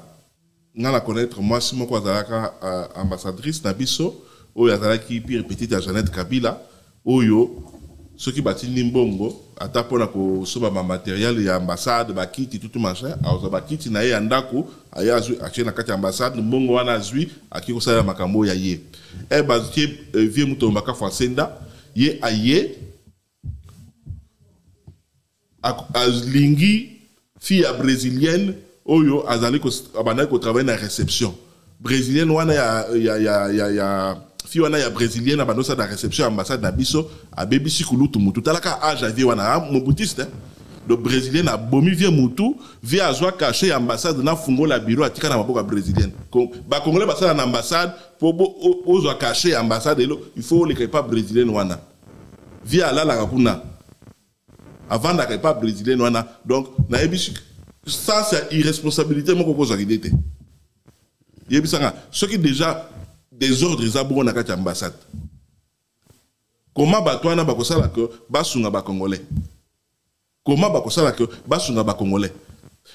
on la connaître moi si mon azalaka ambassadrice na biso o yazalaki pire petite à Jeannette Kabila oyo ceux qui bâtit Limbongo ata pona ko soba ma matériel ya ambassade ba kiti tout machin azo ba kiti na ye andako aya azu akina kati ambassade mbongo wana azui akiko sala makambo ya ye e bazuki vie mutomba ka fasenda ye aye azlingi fille brésilienne oyo azali ko abana ko travailler na réception brésilienne wana ya fi wana ya brésilienne abando sa da réception ambassade na biso a BBC kulutu mutu talaka age vie wana mobutiste le brésilien a bomi vie mutu vie azwa caché ambassade na fungo la bureau atika na maboka brésilienne ba congolais basala na ambassade pour ozwa caché ambassade il faut les pas brésilienne wana vie ala la kuna avant la pas brésilienne wana donc na BBC ça c'est irresponsabilité moko ko zakidete yebisanga ce qui déjà des ordres à na kati ambassade Comment batouana bakosala que basunga ba congolais? Comment bakosala que basunga ba congolais?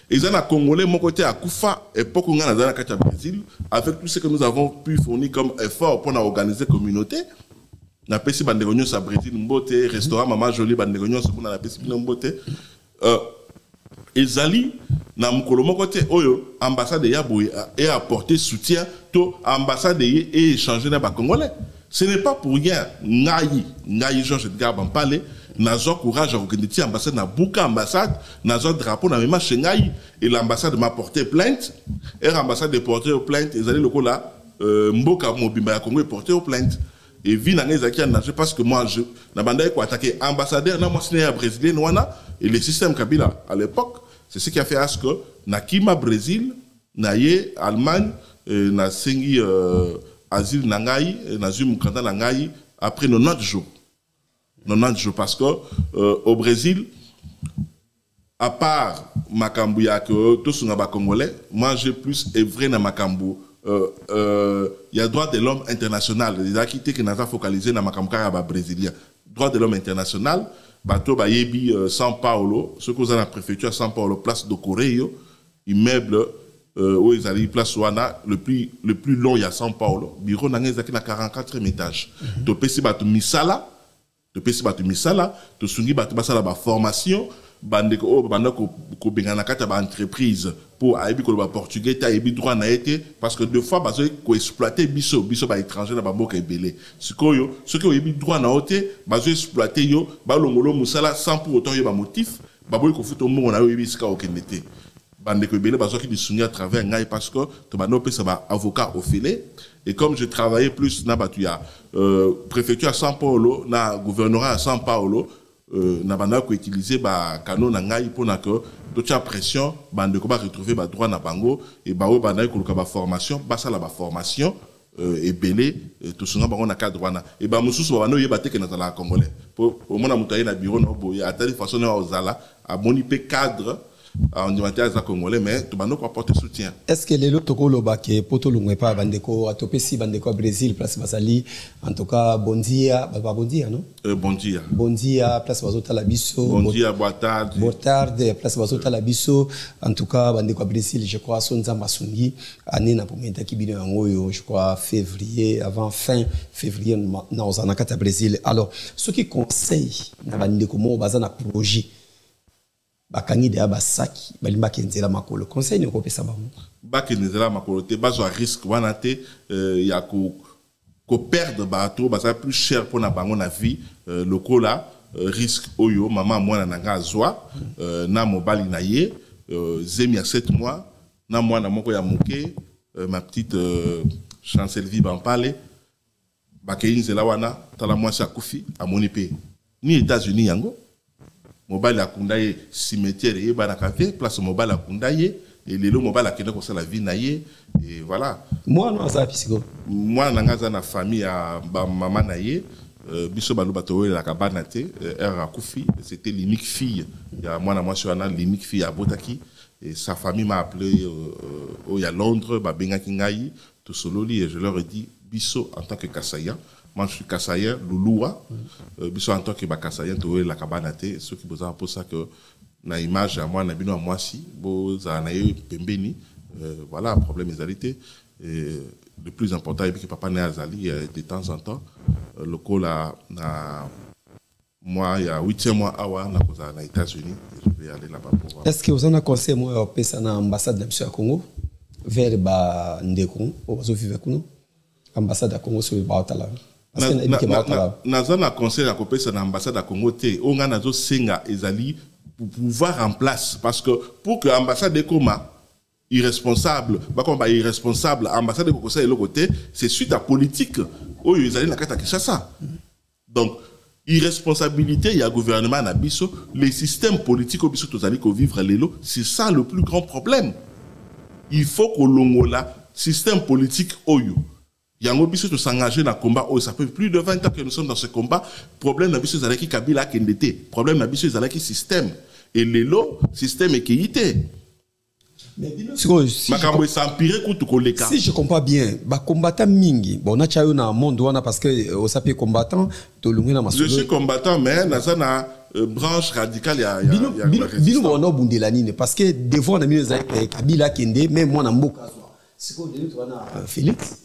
Et ça, les Congolais, mon côté, à Koufa, et pour qu'on a dans la Brésil, avec tout ce que nous avons pu fournir comme effort pour organiser la communauté, na pesi bandegonyo sa Brésil mbote, restaurant Maman Jolie bandegonyo sa kuna na pesi bino mbote, ezali na mukolo mon côté, oyo, ambassade ya boye, et apporter soutien, to ambassade et échanger na ba Congolais. Ce n'est pas pour rien, Ngaï Georges Edgar Bampale, nazo courage à organiser l'ambassade na Bouka ambassade, nazo drapeau na même Shengai, et l'ambassade m'a porté plainte, et l'ambassade de porter plainte, ils allaient le coup là, Mboka Mobimba ya Congo est porté plainte. Et vi na ngezaki a nagé parce que moi je na banda ko attaquer ambassadeur na moi c'est brésilien wana et le système Kabila à l'époque, c'est ce qui a fait à ce que na kima Brésil, na ye Allemagne, na sengi asile nangai, na zum kanda nangai après 90 jours. 90 jours parce que au Brésil, à part Makambu ya que tous sont congolais, moi j'ai plus œuvré dans Makambu. Il y a droit de l'homme international, les acquittés qui n'ont pas focalisé dans Makambu Karaba brésilien. Droit de l'homme international, bateau Bayebi São Paulo, ce que vous avez la préfecture à São Paulo, place de Correio, immeuble où ils allaient place Wana, le plus long il y a São Paulo, bureau n'a pas na 44e étage. To pesi batu misala. De PC batu misala, to sungi batu basala ba formation, bande ko bande ko bengana kata ba entreprise pour aibi ko ba portugais ta aibi droit na été parce que deux fois bazo ko exploiter biso ba étranger na ba boka ebele. Ce que aibi droit na oté bazo exploiter yo ba longolo musala sans pour autant yo ba motif, ba boy ko futo mo na yo aibi ska okendete. Bande ko ebele bazo ki di sungi à travers ngai parce que to ba no pesa ba avocat au filet. Et comme je travaillais plus na batuya préfecture à São Paulo, na gouvernorat à São Paulo, na banda ko utiliser ba canon na ngai pour na que d'autres pression bande ko ba retrouver ba droit na bango et ba o banda ko ba formation, ba sala ba formation et belé tout songa bango na cadre wana et ba mususu ba no yeba teke na zala congolais pour au mona mutaye na bureau na boye atali façon na ozala a moniper cadre en humanitaire congolais mais tout bando ko apporter soutien. Est-ce que les lots tokolo ba ke poto lungwe pa bandeko atopesi bandeko Brésil place basali en tout cas bondia non bondia place bazota la biso bondia boitard place bazota la biso en tout cas bandeko Brésil je crois sonza masungi année na pomenta kibino yango je crois février avant fin février na ozana kata Brésil. Alors ce qui conseille na bandeko mo bazana projet bakangi de abasaki balimba kenzela makolo conseil ne kopesa bango bakenzela makolo te bazo à risque wana te ya ko perdre bato baza plus cher pour na bango na vie lokola risque oyo maman mwana nanga zwa na mobali na ye zemi à 7 mois na mwana moko ya moke ma petite Chancelvi Bampale bakenzela wana tala mwasi akufi amoni pe ni États-Unis yango mobile à Kundaye cimetière et banakave place mobile à Kundaye et les lots mobile à Kenya comme ça la vie naïe et voilà moi non ça psycho moi nangaza na famille à maman naïe biso balu batowe la kabanate elle a Koufi c'était l'unique fille il y a moi na moi sur l'unique fille à Botaki et sa famille m'a appelé au ya Londres ba benga kingai tout sololi et je leur ai dit biso en tant que Kassaïen. Moi, je suis Kassaïen, Louloua. Biso en tant que Kassaïen, tu la cabanate. Ceux qui besoin pour ça que na image à moi, na bino à moi si, beaux anaye pembeni. Voilà, problème égalité. Le plus important, c'est que papa n'est azali de temps en temps. Le coup là, moi, il y a 8e mois awa na koza na États-Unis. Je vais aller là-bas pour voir. Est-ce que vous en avez conseillé moi au pesa na ambassade de monsieur Congo vers ba ndeko au vivre kuno ambassade de Congo sur baotala. Nazana conseil à copesa na ambassade à Congo te onga nazo senga ezali pour pouvoir en place parce que pour que ambassade de Koma irresponsable irresponsable ambassade de conseil le côté c'est suite à politique oyo ezali na kata Kinshasa. Donc irresponsabilité il y a gouvernement na biso les systèmes politiques au biso tozali ko vivre lelo c'est ça le plus grand problème. Il faut que longola système politique oyo yango biso to s'engager dans combat oh ça fait plus de 20 ans que nous sommes dans ce combat problème na biso zalaki Kabila kendete problème na biso zalaki système et lelo système ekité Si je comprends bien, combattant mingi, bon, on a eu un monde parce que on s'appelle combattant, je suis combattant, mais dans une branche radicale, il y a parce que des fois, on a mis Kabila Kende, même moi, on a Félix,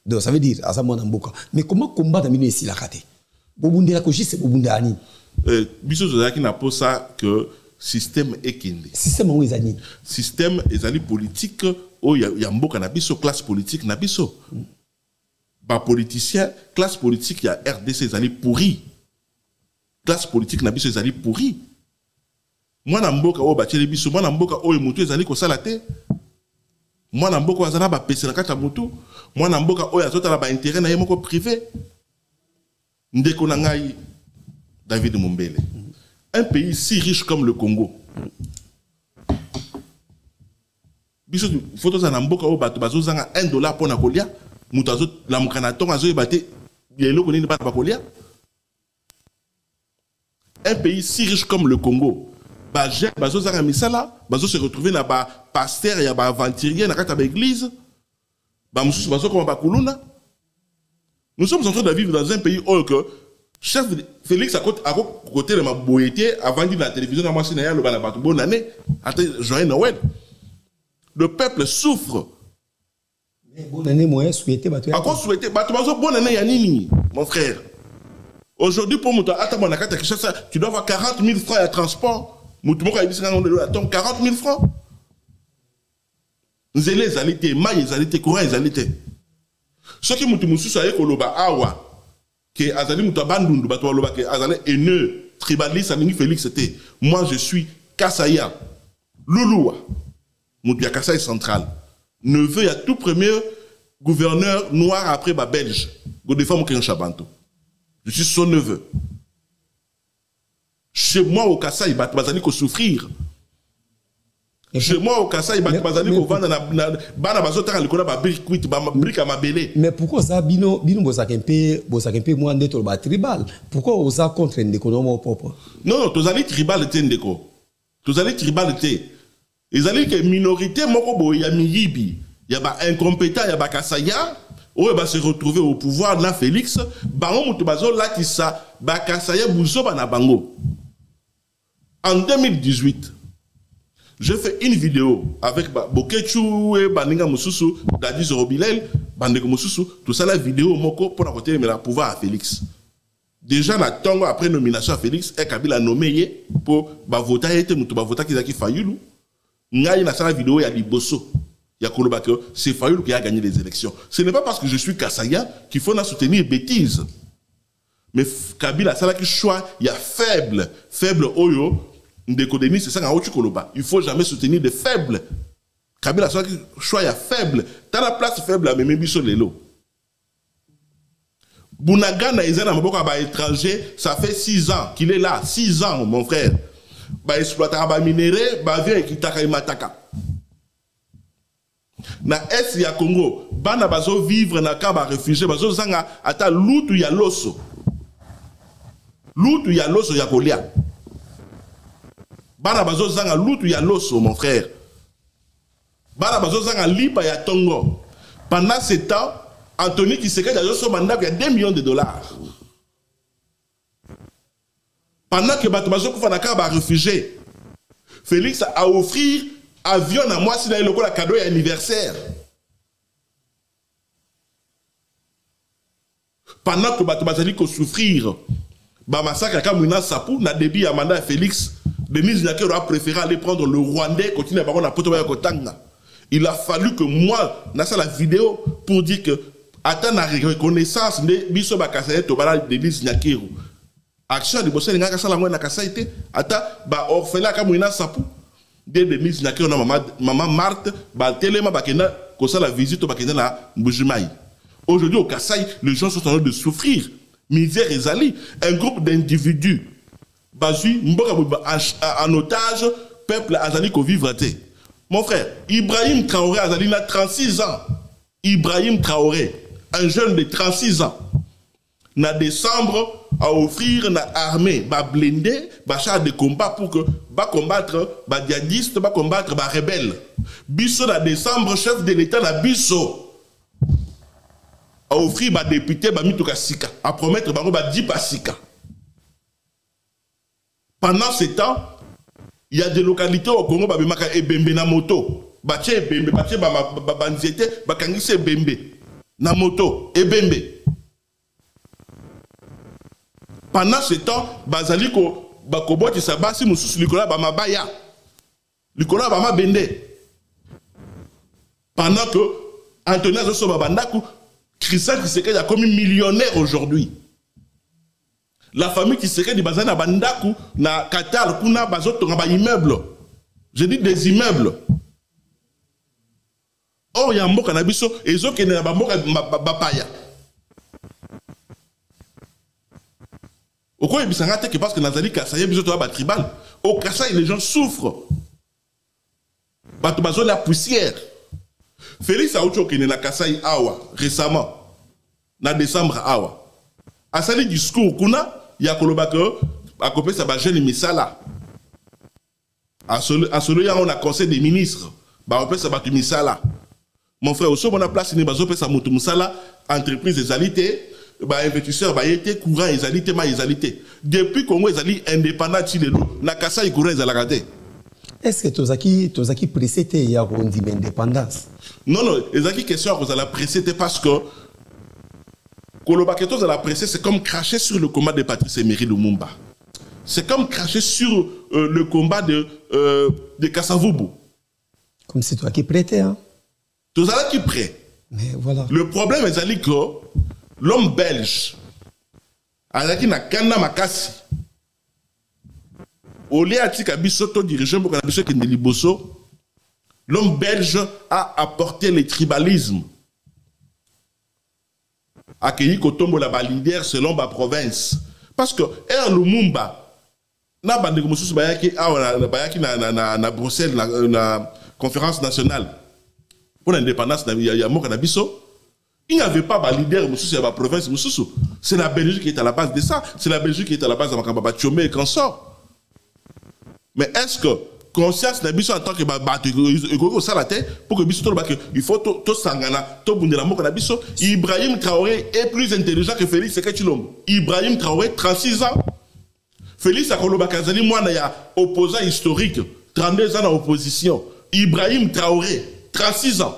donc ça veut dire, à ça, moi, on a mais comment combattre ici la raté? Bobundi la Koji, c'est Bobundi Ani. Biso Zozaki n'a pas ça que système ekende. Système où ils système ezali politique où il y a mboka na biso classe politique na biso. Ba politicien classe politique il y a RDC ezali pourri. Classe politique na biso ezali pourri. Moi na mboka o ba tcheli biso, moi na mboka o mutu ezali ko sala te. Moi na mboka azana ba pese na kata mutu. Moi na mboka o azotala ba intérêt na yemoko privé. Ndeko na ngai David Mumbele. Un pays si riche comme le Congo. Biso photos en amboka o bato bazo zanga $1 pour na kolia. Mutazo la mukanaton azo ebate yelo konini ba kolia. Un pays si riche comme le Congo. Bazo zanga misala, bazo se retrouver na ba pasteur ya ba aventurier na kata ba église. Ba mususu bazo comme ba kuluna. Nous sommes en train de vivre dans un pays où que chef Félix à côté de ma boété avant de la télévision dans ma cinéma le banabatou bonne année joyeux Noël. Le peuple souffre. Bonne année moi souhaité batou. À quoi souhaiter batou bonne année yanini mon frère. Aujourd'hui pour muta atabona kata Kinshasa tu dois avoir 40 000 francs à transport. Mutu moko ibisi ngana on attend 40 000 francs. Nzele zalité maille zalité courant zalité. Ce qui mutu mususu aye koloba awa que azali mutabandundu bato loba que azali haineux tribaliste alingi Félix c'était moi je suis Kassaya Louloua mutu ya Kassai central neveu ya tout premier gouverneur noir après ba belge Godefroid Mokéan Chabanto je suis son neveu chez moi au Kassai bato bazali ko souffrir. Chez moi au Kassai, mais pourquoi ça bino bosakempe moi ndeko ba tribal? Pourquoi osa contre ndeko no propre? Non, tous allez tribal te ndeko. Tous allez tribal te. Ils allaient que minorité moko bo ya miyibi, ya ba incompétent ya ba Kassaya, ou ba se retrouver au pouvoir na Félix, bango mutu bazo latisa ba Kassaya buzo bana bango. En 2018 je fais une vidéo avec Bokechu et Baninga Moussousou, Dadis Robilel, Bandeko Moussousou, tout ça la vidéo moko pour côté mais la pouvoir à Félix. Déjà la tongo après nomination à Félix, et Kabila nommé pour voter était mutu voter qui Fayulu. Ngai na la vidéo ya Liboso. Ya Koloba que c'est Fayulu qui a gagné les élections. Ce n'est pas parce que je suis Kassaya qu'il faut soutenir bêtises. Mais Kabila ça là qui choix, il y a faible oyo. C'est ça il faut jamais soutenir des faibles. Kabila soit choix faible. T'as la place faible à même biso lelo. Bunagana Izana Maboka ba étranger, ça fait 6 ans qu'il est là, 6 ans mon frère. Ba exploiter ba minéré, ba vient kitaka imataka. Na est ya Congo, bana bazo vivre na ka ba réfugié, bazo zanga ata lutu ya loso. Lutu ya loso ya kolia. Bana bazo zanga lutu ya loso mon frère. Bana bazo zanga lipa ya tongo. Pendant ce temps, Anthony Kisekedi a reçu mandat il y a $2 millions. Pendant que Batobazo Koufanaka va réfugié, Félix a offert avion à moi si le cadeau anniversaire. Pendant que Batobazo a souffrir, massacre à Kamuna Sapou, n'a débit à mandat Félix. Denis Nyakero a préféré aller prendre le Rwandais, continuer à parler à Potoya Kotanga. Il a fallu que moi, dans la vidéo, pour dire que, attends la reconnaissance de Biso Bakasaye Tobala Denis Nyakero. Action de Bossé Nga Kasala Mouena Kasaïte, attends, orphelin Kamouina Sapou, de Denis Nyakero, maman Marthe, Téléma Bakena, Kosa la visite au Bakena la Mbujimaï. Aujourd'hui, au Kasaï, les gens sont en train de souffrir. Misère et Zali, un groupe d'individus. Bazui, en otage, peuple Azali ko vivre. Mon frère, Ibrahim Traoré Azali a 36 ans. Ibrahim Traoré, un jeune de 36 ans. En décembre à offrir une armée, ba blindé, ba char de combat pour que ba combattre ba djihadistes, ba combattre ba rebelles. Bisso na décembre, chef de l'État na bisso à offrir ba député ba mituka sika, à promettre ba 10 pasika. Pendant ce temps, il y a des localités au Congo ba bimaka ebembe na moto, ba tche ebembe, ba tche ba banzete, ba kangise ebembe na moto ebembe. Pendant ce temps, bazali ko bakobo ti sabasi mususu likola ba mabaya. Likola ba mabende. Pendant que Antonin Zoso Babandaku, Christian Tshisekedi a commis millionnaire aujourd'hui. La famille Tshisekedi bazana bandaku na Qatar kuna bazoto ba immeuble. Je dis des immeubles. Or ya mboka na biso ezokene na ba mboka bapaya. Pourquoi ils que parce que Nazali Kassaye biso to ba tribal. Au Kassaye les gens souffrent. Bato bazo la poussière. Félix Aoucho qui est na Kassaye awa récemment na décembre awa. A sali discours kuna ya koloba que a copé sa ba jeune misala. A solo ya on a conseil des ministres. Ba opé sa batu misala. Mon frère Oso on a place ni bazo pe sa mutu misala entreprise des alités. Bah investisseur bah été courant ezalité ma ezalité depuis Congo ezali indépendant chilelo na Kassaye courant ezalakate. Est-ce que tozaki précédé ya rondi indépendance? Non ezaki question que la précédé parce que koloba keto za la précédé c'est comme cracher sur le combat de Patrice Emery Lumumba. C'est comme cracher sur le combat de Kasavubu. Comme c'est toi qui prêtais hein. Tozala qui prêt. Mais voilà. Le problème ezali que l'homme belge, Alaki na Kanda Makasi, Olé Atika Bissoto, dirigeant pour Kanabiso Kendeli Bosso, l'homme belge a apporté le tribalisme. Accueilli Kotombo la leader selon ma province. Parce que Lumumba, na bande Moussous Bayaki na Bruxelles, na conférence nationale pour l'indépendance, il y a Mokanabiso. Il n'y avait pas de leader de la province. C'est la Belgique qui est à la base de ça. C'est la Belgique qui est à la base de Makamba Tchomé et consort. Mais est-ce que conscience n'a pas en tant que pour que il faut tout sangana, tout bundela moko na biso. Ibrahim Traoré est plus intelligent que Félix Sekedi Tshilombo. Ibrahim Traoré, 36 ans. Félix Akoloba Kazali, moi, il y a opposant historique, 32 ans en opposition. Ibrahim Traoré, 36 ans.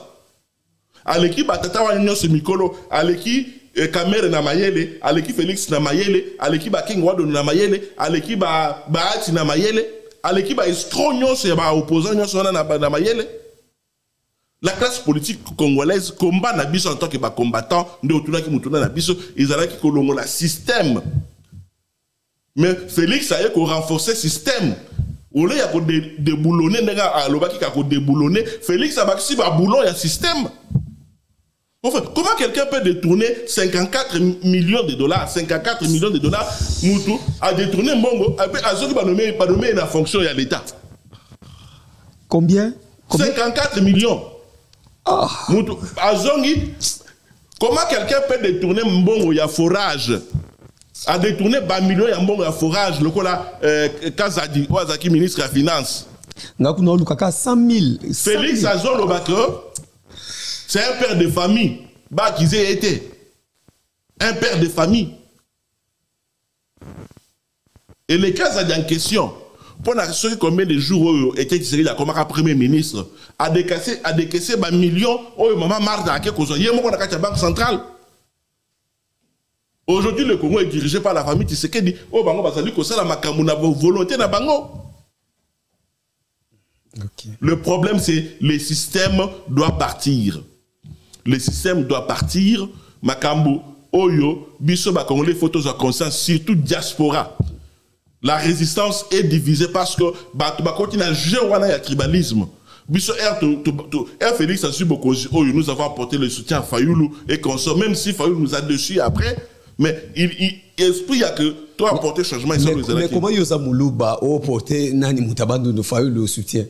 À l'équipe Atata Wanyo Semikolo, à l'équipe Kamere Namayele, à l'équipe Félix Namayele, à l'équipe King Wado Namayele, à l'équipe Bahati Namayele, à l'équipe Estronyo, c'est opposant Namayele. La classe politique congolaise combat Nabiso en tant que combattant, de Otuna qui Moutouna Nabiso, ils allaient qui colongo la système. Mais Félix a eu qu'on renforcer le système. Au lieu de déboulonner, Félix a maxi boulon et un système. Enfin, comment quelqu'un peut détourner 54 millions de dollars, 54 millions de dollars, Moutou, a détourné Mongo, a Zogi pas nommé la fonction à l'État. Combien 54 millions. Ah. Moutou, a Zongi, comment quelqu'un peut détourner Mbongo, il y a forage, a détourné millions, il y a Mbongo, il y a forage, le cola, Kazadi, Ouazaki, ministre de la Finance. Ngakuno Lukaka, 100 000. Félix Azon Lobako, c'est un père de famille. Bah, qu'ils aient été. Un père de famille. Et les cas en question, pour ceux qui combien de jours où était Tshisekedi comme premier ministre, a décaissé millions, oh, maman Martha, à quelque chose. Il y a la banque centrale. Aujourd'hui, le Congo est dirigé par la famille Tshisekedi. Oh, bango, bah, ça dit que ça, la makamuna volonté na bango. Okay. Le problème, c'est le système doit partir. Le système doit partir. Makambo, Oyo, Biso, Bakongolais, photos de conscience, surtout diaspora. La résistance est divisée parce que Bakoti n'a jamais eu tribalisme. Biso, Félix a su beaucoup. Oyo, nous avons apporté le soutien à Fayoulou et qu'on sort, même si Fayoulou nous a dessus après. Mais il y a que toi apporter changement. Mais comment Yosa Moulouba a apporté Nani Moutabandou de Fayoulou le soutien?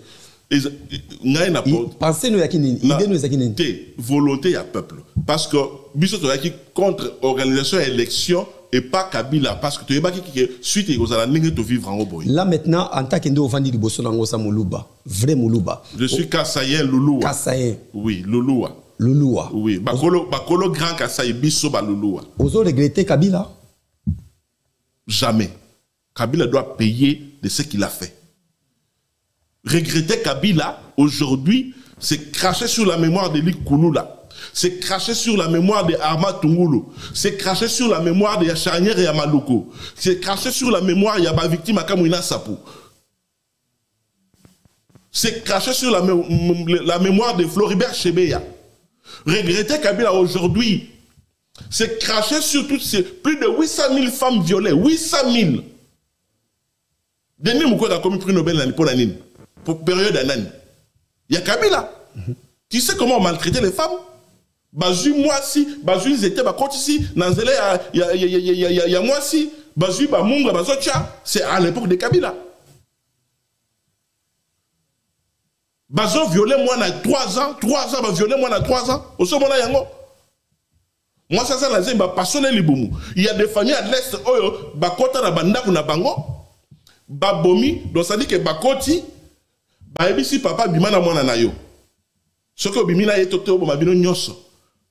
Pensez nous yakini, idée nous yakini. Volonté à peuple. Parce que biso qui contre organisation élection et pas Kabila parce que tu es pas qui suite aux années de vivre en Oboy. Là maintenant en tant qu'endo vandi du Bosonango sa Moluba, vrai Moluba. Je suis Kassayen Louloua. Kassayen. Oui, Louloua. Louloua. Oui, bakolo grand Kassaye biso ba Louloua. Ozo regretter Kabila? Jamais. Kabila doit payer de ce qu'il a fait. Regretter Kabila aujourd'hui, c'est cracher sur la mémoire de Lik Kouloula. C'est cracher sur la mémoire de Arma Tungulu. C'est cracher sur la mémoire de Yachanier et Yamaloko. C'est cracher sur la mémoire de Yaba victime Akamouina Sapou. C'est cracher sur la mémoire de Floribert Chebeya. Regretter Kabila aujourd'hui, c'est cracher sur toutes ces plus de 800 000 femmes violées. 800 000. Denis Mukwege a commis prix Nobel pour l'année. Pour période d'année. Il y a Kabila. Tu sais comment on maltraitait les femmes? Bazu moi si, bazu ils étaient quand ici, Nanzele il y a moi si, bazu Bamunga bazocha, c'est à l'époque de Kabila. Bazo violé moi na 3 ans, bah violé moi na 3 ans. Au ce moment-là yango. Moi ça ça nazé ba passionné libumu. Il y a des familles à l'est oyo bakota na banda kuna bango. Babomi, donc ça dit que bakoti ba ebisi papa bimana mwana na yo. Soko bimina yetote obo mabino nyoso.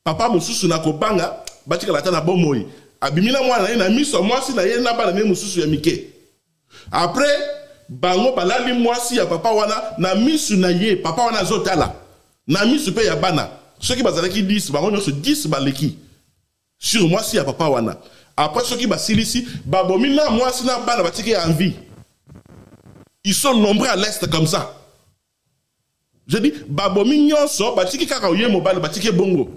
Papa mususu na kobanga batika lata na bomoi. Abimina mwana na miso mwasi na ye na bala ne mususu ya mike. Après bango balali mwasi ya papa wana na misu na ye papa wana zotala. Na misu pe ya bana. Ceux qui bazalaki 10 bango nyoso 10 baleki. Sur mwasi ya papa wana. Après ceux qui basilisi babomina mwasi na bana batiki en vie. Ils sont nombreux à l'est comme ça. Je dis, babomi nyonso, batiki kaka oye mobile, batiki bongo.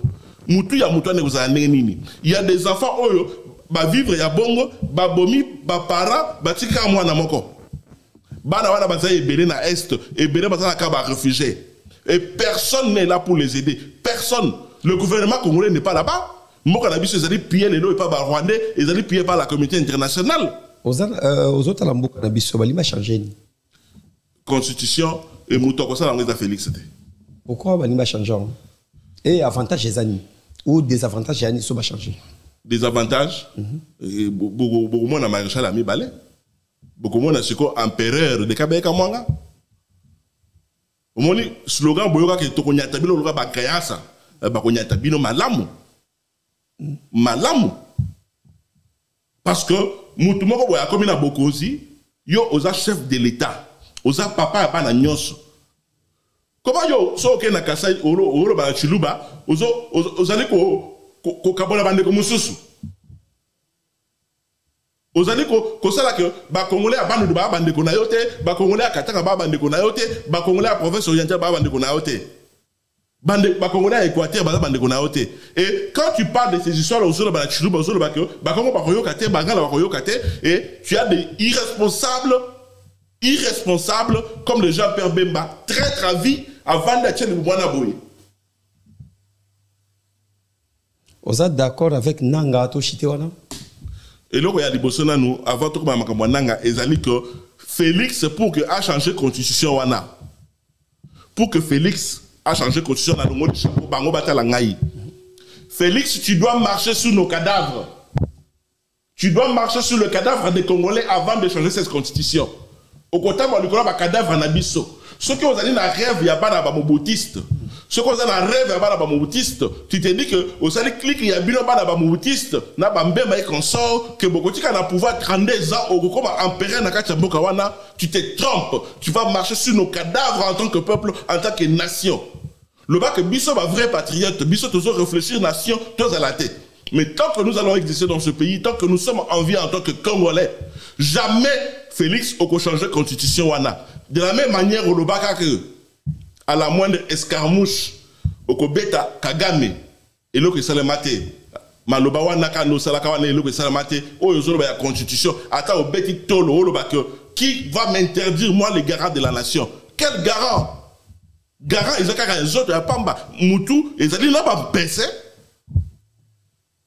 Mutu ya mutu ane kuza nini. Il y a des enfants oyo, ba vivre ya bongo, babomi, ba para, batiki kaka mwana moko. Bana wana baza ebele na est, ebele baza na kaba réfugiés. Et personne n'est là pour les aider. Personne. Le gouvernement congolais n'est pas là-bas. Moka na biso ezali pillé les lois et pas ba rwandais, ezali pillé par la communauté internationale. Aux autres lamboka na biso balima changer. Constitution et mouton comme ça dans les Félix. Pourquoi balima changer? Et avantages des années ou désavantages des années sont changer. Des avantages, beaucoup moins na maréchal ami balé, beaucoup moins na siko empereur de Kabeka Mwanga. Au moins slogan boyoka que tokonyata bino loka bakayasa, bakonyata bino malamu, malamu. Parce que moutou moko boya comme na bokozi, yo oza chef de l'État, oza papa pa na nyonso. Comment yo so ke na kasai oro ba chiluba ozali ko kabola bande ko mususu ozali ko sala ke ba congolais abandu ba bande ko na yote ba congolais akataka ba bande ko na yote ba congolais a province orientale ba bande ko na yote bande ba congolais à Équateur ba bande ko na yote. Et quand tu parles de ces histoires ozolo ba chiluba ozolo ba ke ba kongo ba koyoka te ba ngala ba koyoka te et tu as des irresponsables comme le Jean-Pierre Bemba, traître à vie avant d'être le Mwana Boye. Vous êtes d'accord avec Nanga Toshitewana? Et là, il y a des personnes nous avant tout comme Nanga, ils ont dit que Félix pour que a changé constitution wana. Pour que Félix a changé constitution na le chapeau bango batala ngai. Félix, tu dois marcher sur nos cadavres. Tu dois marcher sur le cadavre des Congolais avant de changer cette constitution. Au côté de le cadavre en abisso. Ceux qui ont un rêve, il y a pas de moboutiste. Ceux qui ont un rêve, il y a pas de moboutiste. Tu te dis que au salaire clic, il y a bien pas de moboutiste. Na bambé mais consort que beaucoup de gens pouvoir 32 ans au comme empereur na kacha bokawana, tu te trompes. Tu vas marcher sur nos cadavres en tant que peuple, en tant que nation. Le bas que Bisso va vrai patriote, Bisso toujours réfléchir nation, tous à la tête. Mais tant que nous allons exister dans ce pays, tant que nous sommes en vie en tant que Congolais, jamais Félix a changé la constitution. De la même manière, au Lobaka que à la moindre escarmouche, au Kobeta Kagame, et l'autre c'est le maté. Maloba wana kano salaka wana et l'autre c'est le maté. Oh, il y a la constitution. Attends, au Beti Tolo, au Lobaka, qui va m'interdire, moi, les garants de la nation? Quel garant? Garant, ils ont les autres, il n'y a pas Moutou, ils ont dit, là, pas baisser.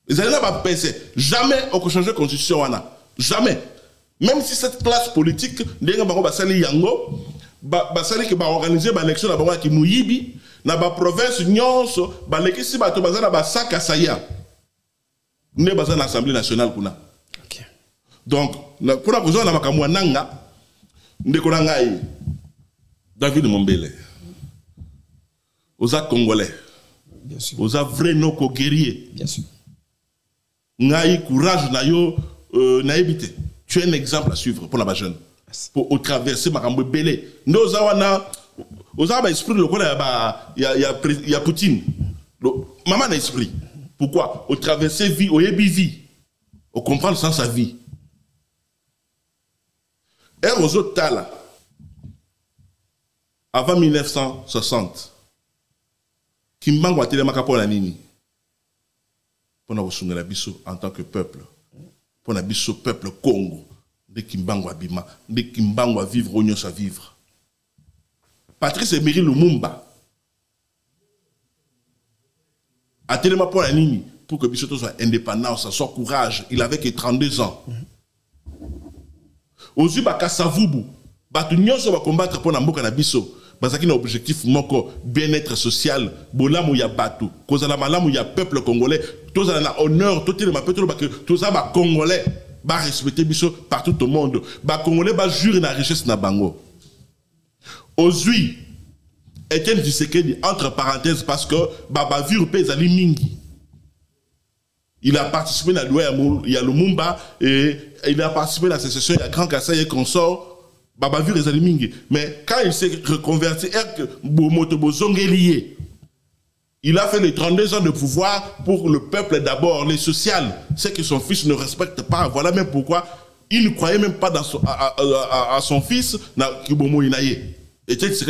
Ils ont dit, là, pas baisser. Jamais on peut changer la constitution. Jamais. Même si cette classe politique, les gens vont yango, basali que organiser l'élection na bango ki muyibi na ba province nyonso ba lekisi bato bazana ba saka saya. Ne bazana l'Assemblée nationale kuna. Donc, pour la raison, la makamwa nanga, ndekonangai, David Mombele, aux Congolais, Bien sûr. aux vrais noko guerriers. Bien sûr. Ngai courage na yo naibité. Tu es un exemple à suivre pour la jeune. Pour traverser makambo belé. Nous avons aux esprit le il y a Poutine. Maman a esprit. Pourquoi? Au traverser vie, au yebi vie. Au comprendre sans sa vie. Et aux autres tala. Avant 1960. Kimbango a télé makapo la nini. Pour nous soutenir la biso en tant que peuple. Pour nous biso peuple Congo. De Kimbango a bima. De Kimbango a vivre, on y a vivre. Patrice Emery Lumumba a tellement pour la ligne pour que Bissot soit indépendant, ça soit courage. Il avait que 32 ans. Aujourd'hui, Savubu, Batunyon va combattre pour Namboka na Bissot. Parce qu'il y a un objectif bien-être social. Bolamou ya Batu. Cause la malamu ya peuple congolais. Tous à la honneur, tout le monde, tous à Congolais, va respecter Bissot partout au monde. Congolais va jurer la richesse na bango. Aujourd'hui, Etienne Tshisekedi, entre parenthèses, parce que Baba Virupé Zali Mingi. Il a participé à Lumumba et il a participé à la sécession, il y a Grand Kassai et consort. Baba Virupé Zali Mingi. Mais quand il s'est reconverti, il a fait les 32 ans de pouvoir pour le peuple d'abord, les social. C'est que son fils ne respecte pas. Voilà même pourquoi il ne croyait même pas dans à son fils, Kibomo Inaye. Et tu sais,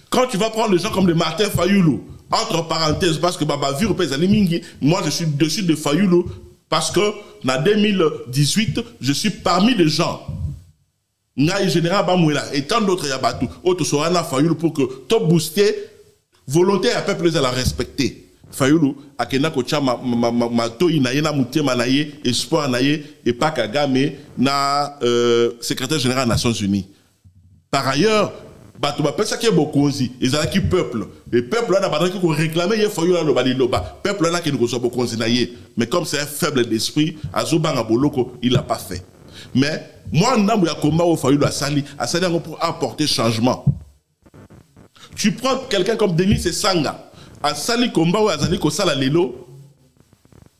quand tu vas prendre les gens comme le Martin Fayoulou, entre parenthèses, parce que Baba Virupé Zali Mingi, moi je suis dessus de Fayoulou, parce que en 2018, je suis parmi les gens. Ngaï général Bamouela et tant d'autres Yabatou, autres Sorana Fayoulou pour que top booster, volonté à peuple à la respecter. Fayoulou, akena kocha mato inaye na mutema naye, espoir naye, et pas Kagame na secrétaire général des Nations Unies. Par ailleurs, bato bapel ça qui est beaucoup aussi, ils ont qui peuple. Le peuple là n'a pas qui réclamer ye Fayoulou là le baliloba. Peuple là qui nous reçoit beaucoup naye. Mais comme c'est un faible d'esprit, Azobanga Boloko, il l'a pas fait. Mais moi n'amou ya combat au Fayoulou à Sali pour apporter changement. Tu prends quelqu'un comme Denis Sanga. À Sali Komba ou à Zali Kosala Lelo,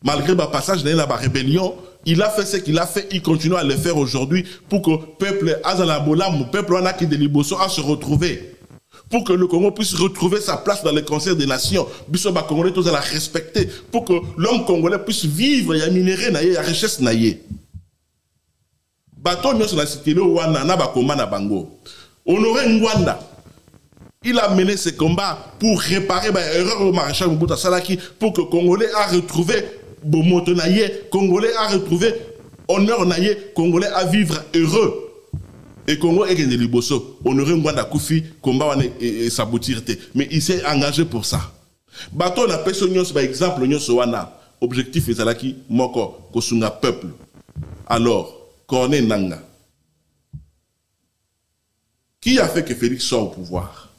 malgré le passage de la rébellion, il a fait ce qu'il a fait, il continue à le faire aujourd'hui pour que le peuple Azalabolam, le peuple Anaki de Liboso, a se retrouver. Pour que le Congo puisse retrouver sa place dans le concert des nations. Bissoba Congolais, tous à la respecter. Pour que l'homme congolais puisse vivre, il y a minéré, il y a richesse. Bato Nyos la cité, Wana, Nabakoma, Nabango. Honoré Ngwanda. Il a mené ce combat pour réparer l'erreur au maréchal Mobutu Salaki pour que Congolais a retrouvé Bomoto Naye, Congolais a retrouvé honneur Naye, Congolais a vivre heureux. Et Congo est gagné Liboso. Honoré Ngwanda Koufi, combat et s'aboutir. Mais il s'est engagé pour ça. Bato na personne par exemple wana objectif est Salaki moko kosunga peuple. Alors, Corneille Nanga. Qui a fait que Félix soit au pouvoir?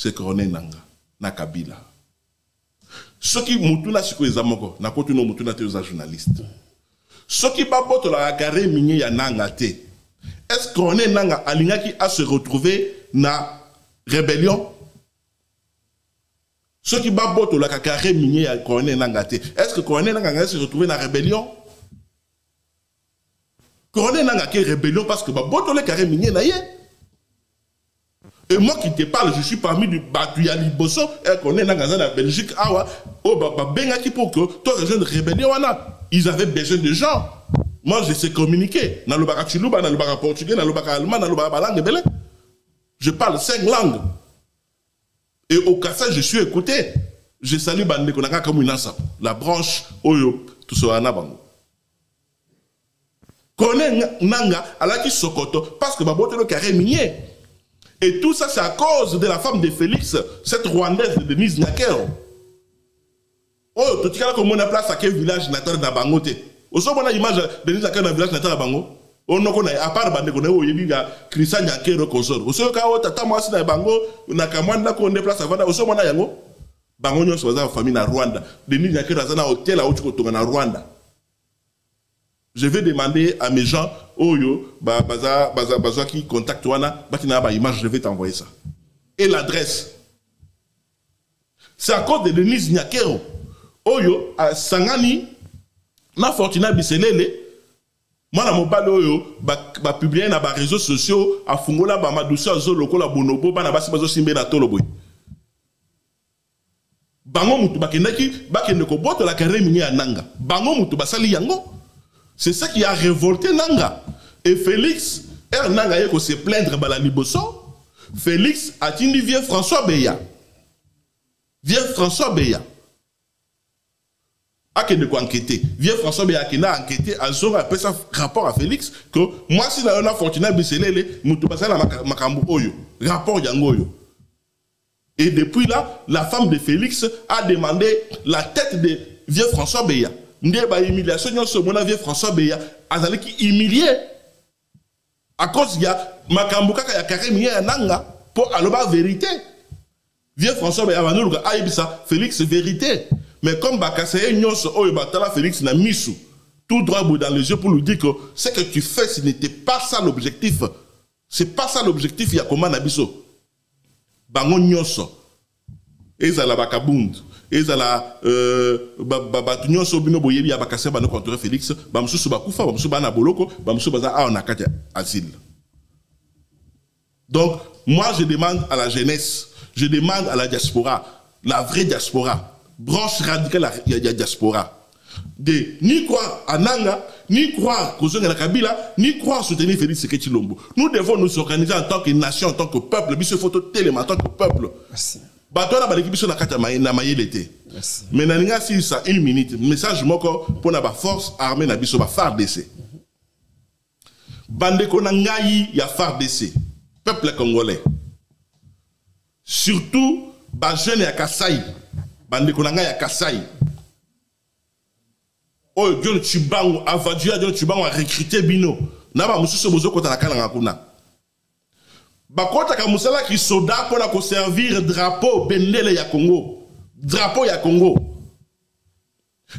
C'est Corneille Nanga, na Kabila. Ce qui mutuna siko ezamoko, na kotuno mutuna te oza journaliste. Ce qui baboto la carré minier ya Nanga te. Est-ce que Corneille Nanga alingaki a se retrouver na rébellion? Ce qui baboto la carré minier ya Corneille Nanga te. Est-ce que Corneille Nanga a se retrouver na rébellion? Corneille Nanga qui est rébellion parce que baboto le carré minier na ye. Et moi qui te parle, je suis parmi du Batuyali Bosso, et qu'on est dans la Belgique, qui pour que toi, les jeunes rébellions, ils avaient besoin de gens. Moi, je sais communiquer. Dans le Barachilouba, dans le Bara portugais, dans le Bara allemand, dans le Bara langue belé. Je parle 5 langues. Et au Kassai, je suis écouté. Je salue Bande Konaka comme une ansap. La branche Oyo, tout ça, Anabango. Kone Nanga, Alaki Sokoto, parce que Babote le carré minier. Et tout ça, c'est à cause de la femme de Félix, cette Rwandaise de Denise Nyakero. Oh, tu as comme on a place à quel village natal d'Abangote. Au sommet, on a l'image de Denise Nyakero dans le village natal d'Abango. On a connaît, à part Bande Koneo, il y a Christian Nyakero consort. Au sommet, quand on a Tata Mwasi d'Abango, on a Kamanda qu'on déplace à Vanda. Au sommet, on a Yango. bango nyonso baza famille na Rwanda Denis Nyakero aza na hôtel au Tikotonga na Rwanda. Je vais demander à mes gens oyo baza qui contacte wana bakina ba image, je vais t'envoyer ça et l'adresse. C'est à cause de Denis Nyakero oyo sangani na Fortuna Biselele mwana mobali oyo ba publier na ba réseaux sociaux afungola ba madusi azoloko la bonobo bana basi bazo simbe na toloboy. Bango mutu bakende ko boto la carré mini ya nanga. Bango mutu basali yango. C'est ça qui a révolté nanga. Et Félix nanga yeko se plaindre bala liboso. Félix a tindi vieux François Beya. Vieux François Beya. Akende ko enquêter. Vieux François Beya qui n'a enquêté a son rapport à Félix que moi si na Fortuna Biselele mutu basala makambo oyo. Rapport yango yo. Et depuis là, la femme de Félix a demandé la tête de vieux François Beya. Ndeba humiliation nyonso mona vieux François Beya azali ki humilié. À cause il y a makambo kaka ya karemi ya nanga pour aloba vérité. Vieux François Beya vanuluka aibisa Félix vérité. Mais comme bakasaye nyonso oyo batala Félix na misu tout droit dans les yeux pour lui dire que ce que tu fais ce n'était pas ça l'objectif. C'est pas ça l'objectif ya koma na biso. Bango nyonso ezala bakabund ezala batu nyonso bino boyebi ya bakase bano contre Félix bamususu bakufa bamususu bana boloko bamususu baza a na kati asile. Donc moi je demande à la jeunesse, je demande à la diaspora, la vraie diaspora, branche radicale ya diaspora, de ni croire à Nanga, ni croire à Kabila, ni croire soutenir Félix Tshisekedi Tshilombo. Nous devons nous organiser en tant que nation, en tant que peuple. Biso photo télé, en tant que peuple. Merci. Batona baleki biso na kata na mayelete. Merci. Mais naninga si ça une minute. Message moko pour na ba force armée na biso ba FARDC. Bandeko na ngai ya FARDC. Peuple congolais. Surtout ba jeune ya Kasai. Bandeko na ngai ya Kasai. Oh, John Chibango, Avadia, John Chibango a recruté Bino. Naba Moussou Bozo Kota Nakana Kuna. Bakota Kamusala qui soda pour la servir drapeau Bendele ya Congo. Drapeau ya Congo.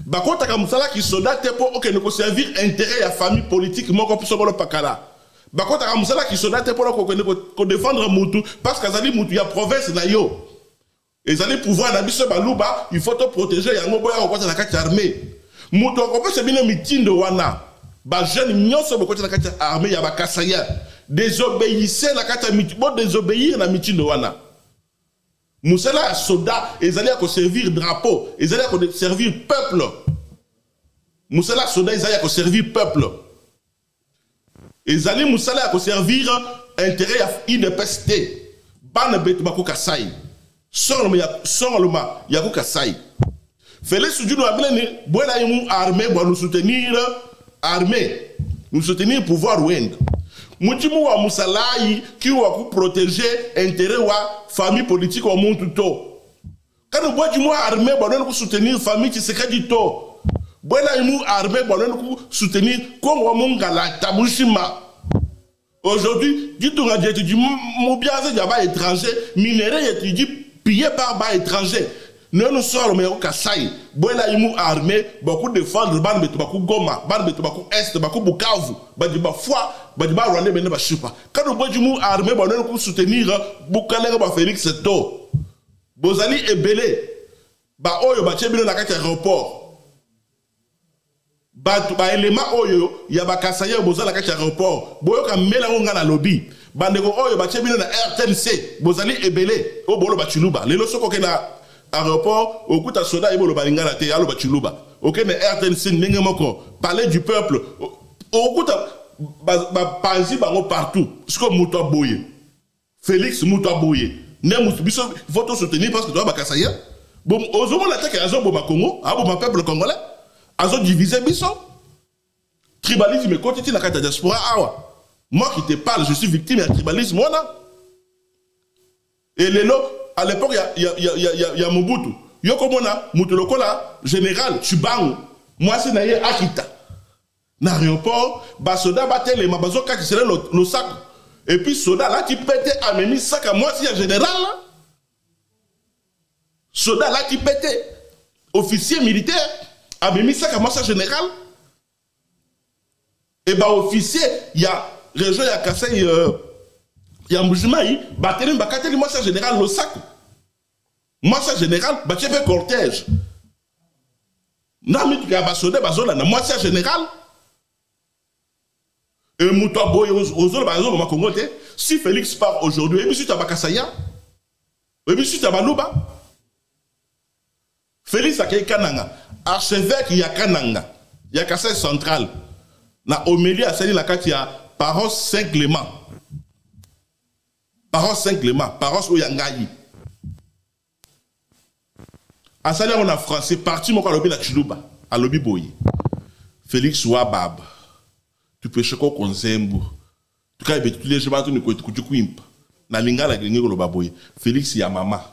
Bakota Kamusala qui soda te pour ok ne servir intérêt ya famille politique moko pour solo pakala. Bakota Kamusala qui soda te pour ko défendre Moutou parce qu'azali Moutou ya province na yo. Et allez pouvoir na biso baluba, il faut te protéger ya ngobo ya okota na kati armée. Moutou ko se bino mitindo wana. Ba jeune nyonso bokota na kati armée ya bakasaya. Désobéissez la kati bon désobéir na mitindo wana. Moussala soda, ils allaient à servir drapeau, ils allaient à servir peuple. Moussala soda, ils allaient à servir peuple. Ils allaient moussala à servir intérêt à INPST. Ban bet bako kasai. Sans le ma yako kasai. Félix Soudjou a bien boila une armée pour nous soutenir armée, nous soutenir pouvoir ouend. Moutimu wa Moussalai qui va protéger intérêt wa famille politique au monde tout. Quand nous bois du mois armé, nous soutenir famille qui secret du tout. Boila une armée, nous soutenir comme wa mongala tabushima. Aujourd'hui, du tout tu dis mobiaze d'aba étranger, minerai tu dis pillé par bas étranger. Nous sommes mais au Kassai. Boila une armée, beaucoup de défendre ban betu baku Goma, ban betu baku Est, baku Bukavu, badiba foi. Badiba Rwanda bene ba chupa. Quand nous bois du mou armé, nous pour soutenir Boukalera ba Félix Seto. Bozali ebele. Ba oyo ba chebino na kati aéroport. Ba élément oyo ya ba kasaya bozala kati aéroport. Boyo ka mela nga na lobby. Bandeko oyo ba chebino na RTNC. Bozali ebele. O bolo ba chuluba. Lelo soko ke na aéroport okuta soda ebolo ba lingala te alo ba chuluba. OK na RTNC ndenge moko. Palais du peuple. Okuta Panzi bango partout. Ce que Moutoua Boye. Félix Moutoua Boye. Ne Moutoua il faut te soutenir parce que tu vas Bakasaya. Bon, aux hommes l'attaque à Azo Boma Congo, à Boma peuple congolais. Azo divisé Bisso. Tribalisme quotidien na kata diaspora awa. Moi qui te parle, je suis victime de tribalisme moi. Et les lots, à l'époque il y a Mobutu. Yoko mona Moutou Lokola général Chibango. Moi c'est naïe Akita. Dans l'aéroport, soda battait les mabazoka qui serait le sac. Et puis soda là qui pétait à même sac à moi si en général. Soldat là qui pétait. Officier militaire. A mis ça comme ça général. Et bah officier, il y a région, il y a Kassai, il y a Moujimaï, Bateli, Bakateli, moi ça général, le sac. Moi ça général, bah tu fais cortège. Non, mais tu as basonné, basonné, moi ça général. Et Moutoua Boy, aux autres, Congo, si Félix part aujourd'hui, et puis si tu as Bakasaya, et puis si tu as Balouba, Félix a Kananga, archevêque, il y a Kananga, il y a Kassai central. Na Omélie a sali la carte, il y a Parents Saint-Clément. Parents Saint-Clément, Parents Oyangayi. A sali on a français, parti mon lobby na Chiluba, à lobby boy. Félix Ouabab. Tu peux choquer au Zembo. Tu peux tous les gens qui tu kuimp. Na linga la gringue ko baboy. Félix ya mama.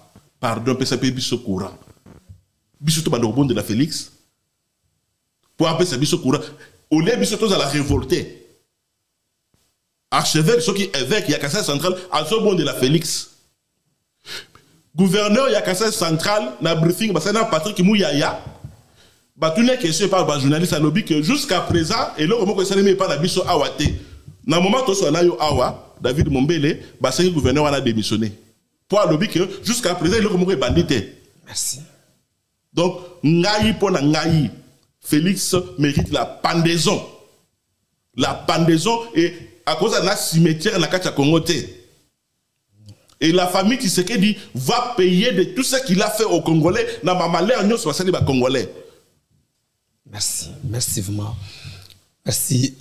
Pardon, peut ça peut biso courant. Biso to bando bon de la Félix. Pour appeler ça biso courant. Au lieu de la révolter, archevêque, ceux qui évêque, il y a Kassai central, à ce bon de la Félix. Gouverneur, il y a Kassai central, na briefing, parce que Patrick Mouyaya, bah tout n'est question par le journaliste à lobby que jusqu'à présent, et là, comment ça n'est pas la biso awate. Dans le moment où on a eu awa, David Mombele, bah c'est le gouverneur a démissionné. Pour le lobby que jusqu'à présent, il a comment bandité. Merci. Donc, ngaï pour na ngaï. Félix mérite la pendaison. La pendaison et à cause de la cimetière na Katia Congoté. Et la famille qui se dit va payer de tout ce qu'il a fait aux Congolais. Na mamalère nous soit les Congolais. Merci, merci vraiment. Merci.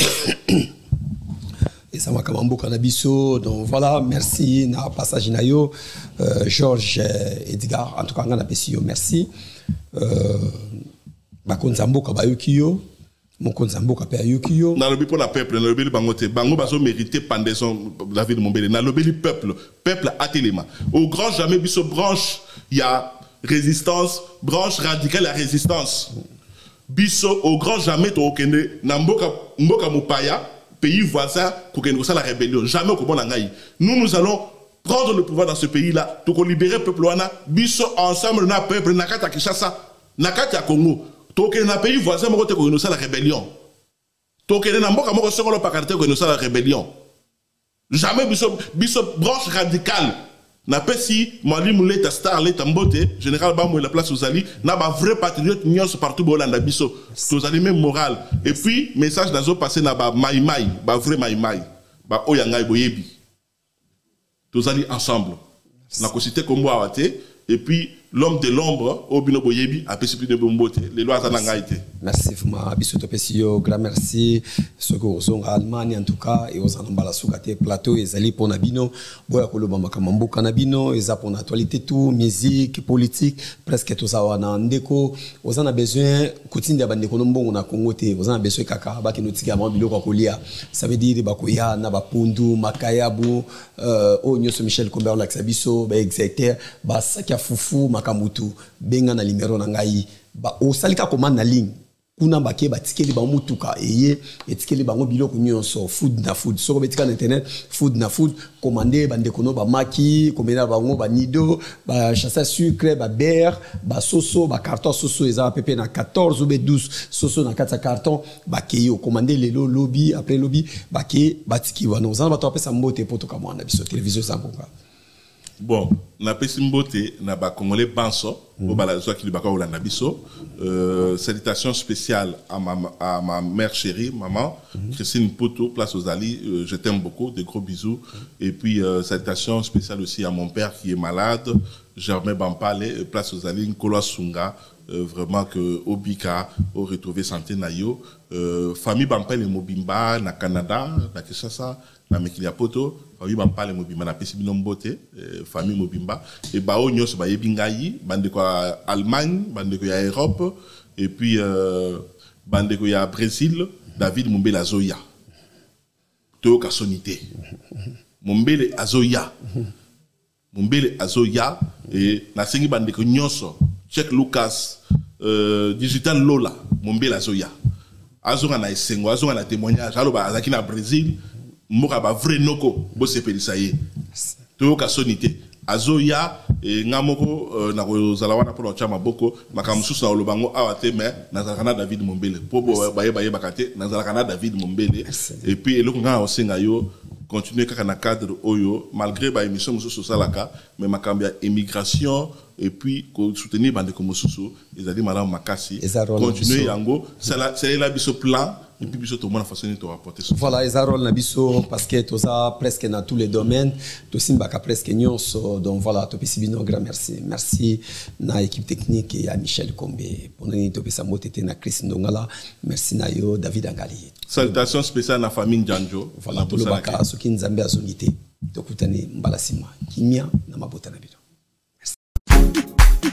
Et ça m'a kamambo kanabiso. Donc voilà, merci na passage nayo Georges Edgar. En tout cas, on a apprécié. Merci. Bakonzamboka bayukiyo mokonzamboka pe ayukiyo na lobi pour la peuple na lobi bangote bango bazo mériter pendaison David Mombele na lobi peuple atelema au grand jamais biso branche il y a résistance branche radicale la résistance biso au grand jamais to okende na mboka mopaya pays voisin kokende ça la rébellion jamais ko bona ngai nous allons prendre le pouvoir dans ce pays là to libérer peuple wana biso ensemble na peuple na kata Kinshasa na kata Congo. Toke na pays voisin moko te ko inosa la rébellion. Toke na mboka moko sokolo pakarte ko inosa la rébellion. Jamais biso branche radicale. Na pesi Mwalimu Leta Star Leta Mbote, général Bamou la place aux Ali, na ba vrai patriote nyos partout bolanda biso. Tozali même moral. Et puis message nazo passé na ba maïmaï, ba vrai maïmaï, ba oyanga boyebi. Tozali ensemble. Na ko cité comme awate et puis l'homme de l'ombre, Obino Boyebi, a pesé plus de bombote. Les lois en angaïté. Merci, vraiment. Bisous, Pesio, grand merci. Ceux qui sont en Allemagne, en tout cas, et aux Anambala Soukate, plateau, et Zali pour Nabino, Boya Kolobama Kamambo Kanabino, et ça pour l'actualité, tout, musique, politique, presque tout ça, on a un déco. Aux en a besoin, Koutine de Bandekonombo, on a Congoté, aux en a besoin Kaka, Baki Notika, Bilo Kolia. Ça veut dire, Bakoya, Nabapundu, Makayabu, Nyos Michel Combert, Laxabiso, Exeter, Basaka Foufou, Kamutu benga na limero na ngai ba osalika komanda ligne kuna bake batikeli ba mutuka eye etikeli bango biloko nyonso food na food soko betika na internet food na food commander bande kono ba maki komena bango ba nido ba chasse sucre ba beurre ba soso ba carton soso eza pp na 14 ou 12 soso na 4 carton ba keyo commander lelo lobby après lobby bake batiki wana ozana bato apesa mbote poto kamwana biso télévision sangonga. Bon, na pesimbote na ba congolais banso au balazo qui baka olanda biso. Salutations spéciales à ma mère chérie, maman Christine Poto, place aux Ali, je t'aime beaucoup, des gros bisous. Et puis salutations spéciales aussi à mon père qui est malade, Germain Bampale, place aux Ali, Nkolo Sunga, vraiment que Obika au retrouvé santé nayo, famille Bampale et Mobimba na Canada, na Kinshasa, na Mekilia Poto. Famille Bampale Mobimba na pesi binombote famille Mobimba et bao nyos ba yebingayi bande ko Allemagne bande ko ya Europe et puis bande ko ya Brésil David Mombele Azoya to ka sonité Mombele Azoya et na sengi bande ko nyoso Check Lucas Digital Lola Mombele Azoya azonga na esengo azonga na témoignage alo ba azaki na Brésil Moka ba vrai noko bo sepeli saye to ka sonité Azoya et ngamoko na kozala wana pour chama boko makamususu na olobango awate mais nazalaka David Mombele po baye bakate nazalaka na David Mombele et puis eloko nga osenga yo continuer kaka na cadre oyo malgré ba émission mususu salaka mais makambo ya immigration et puis soutenir bande comme mususu ezali malamu makasi continuer yango c'est la biso plan et puis biso to mona façon de rapporter voilà ezarol na biso parce que toza presque dans tous les domaines to simbaka presque nyonso donc voilà to pesi bino grand merci na équipe technique et à Michel Kombe pour nous to pesa motete na Chris Ndongala merci na yo David Angali salutations spéciales na famille Njanjo voilà to lobaka soki nzambe azongite to kutani mbalasima kimia na mabota na bino.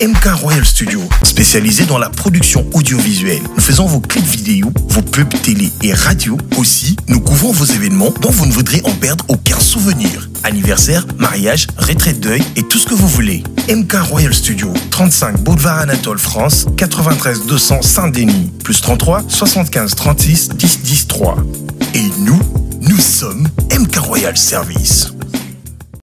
MK Royal Studio, spécialisé dans la production audiovisuelle. Nous faisons vos clips vidéo, vos pubs télé et radio. Aussi, nous couvrons vos événements dont vous ne voudrez en perdre aucun souvenir. Anniversaire, mariage, retraite deuil et tout ce que vous voulez. MK Royal Studio, 35 Boulevard Anatole France, 93 200 Saint-Denis, plus 33 75 36 10 10 3. Et nous sommes MK Royal Service.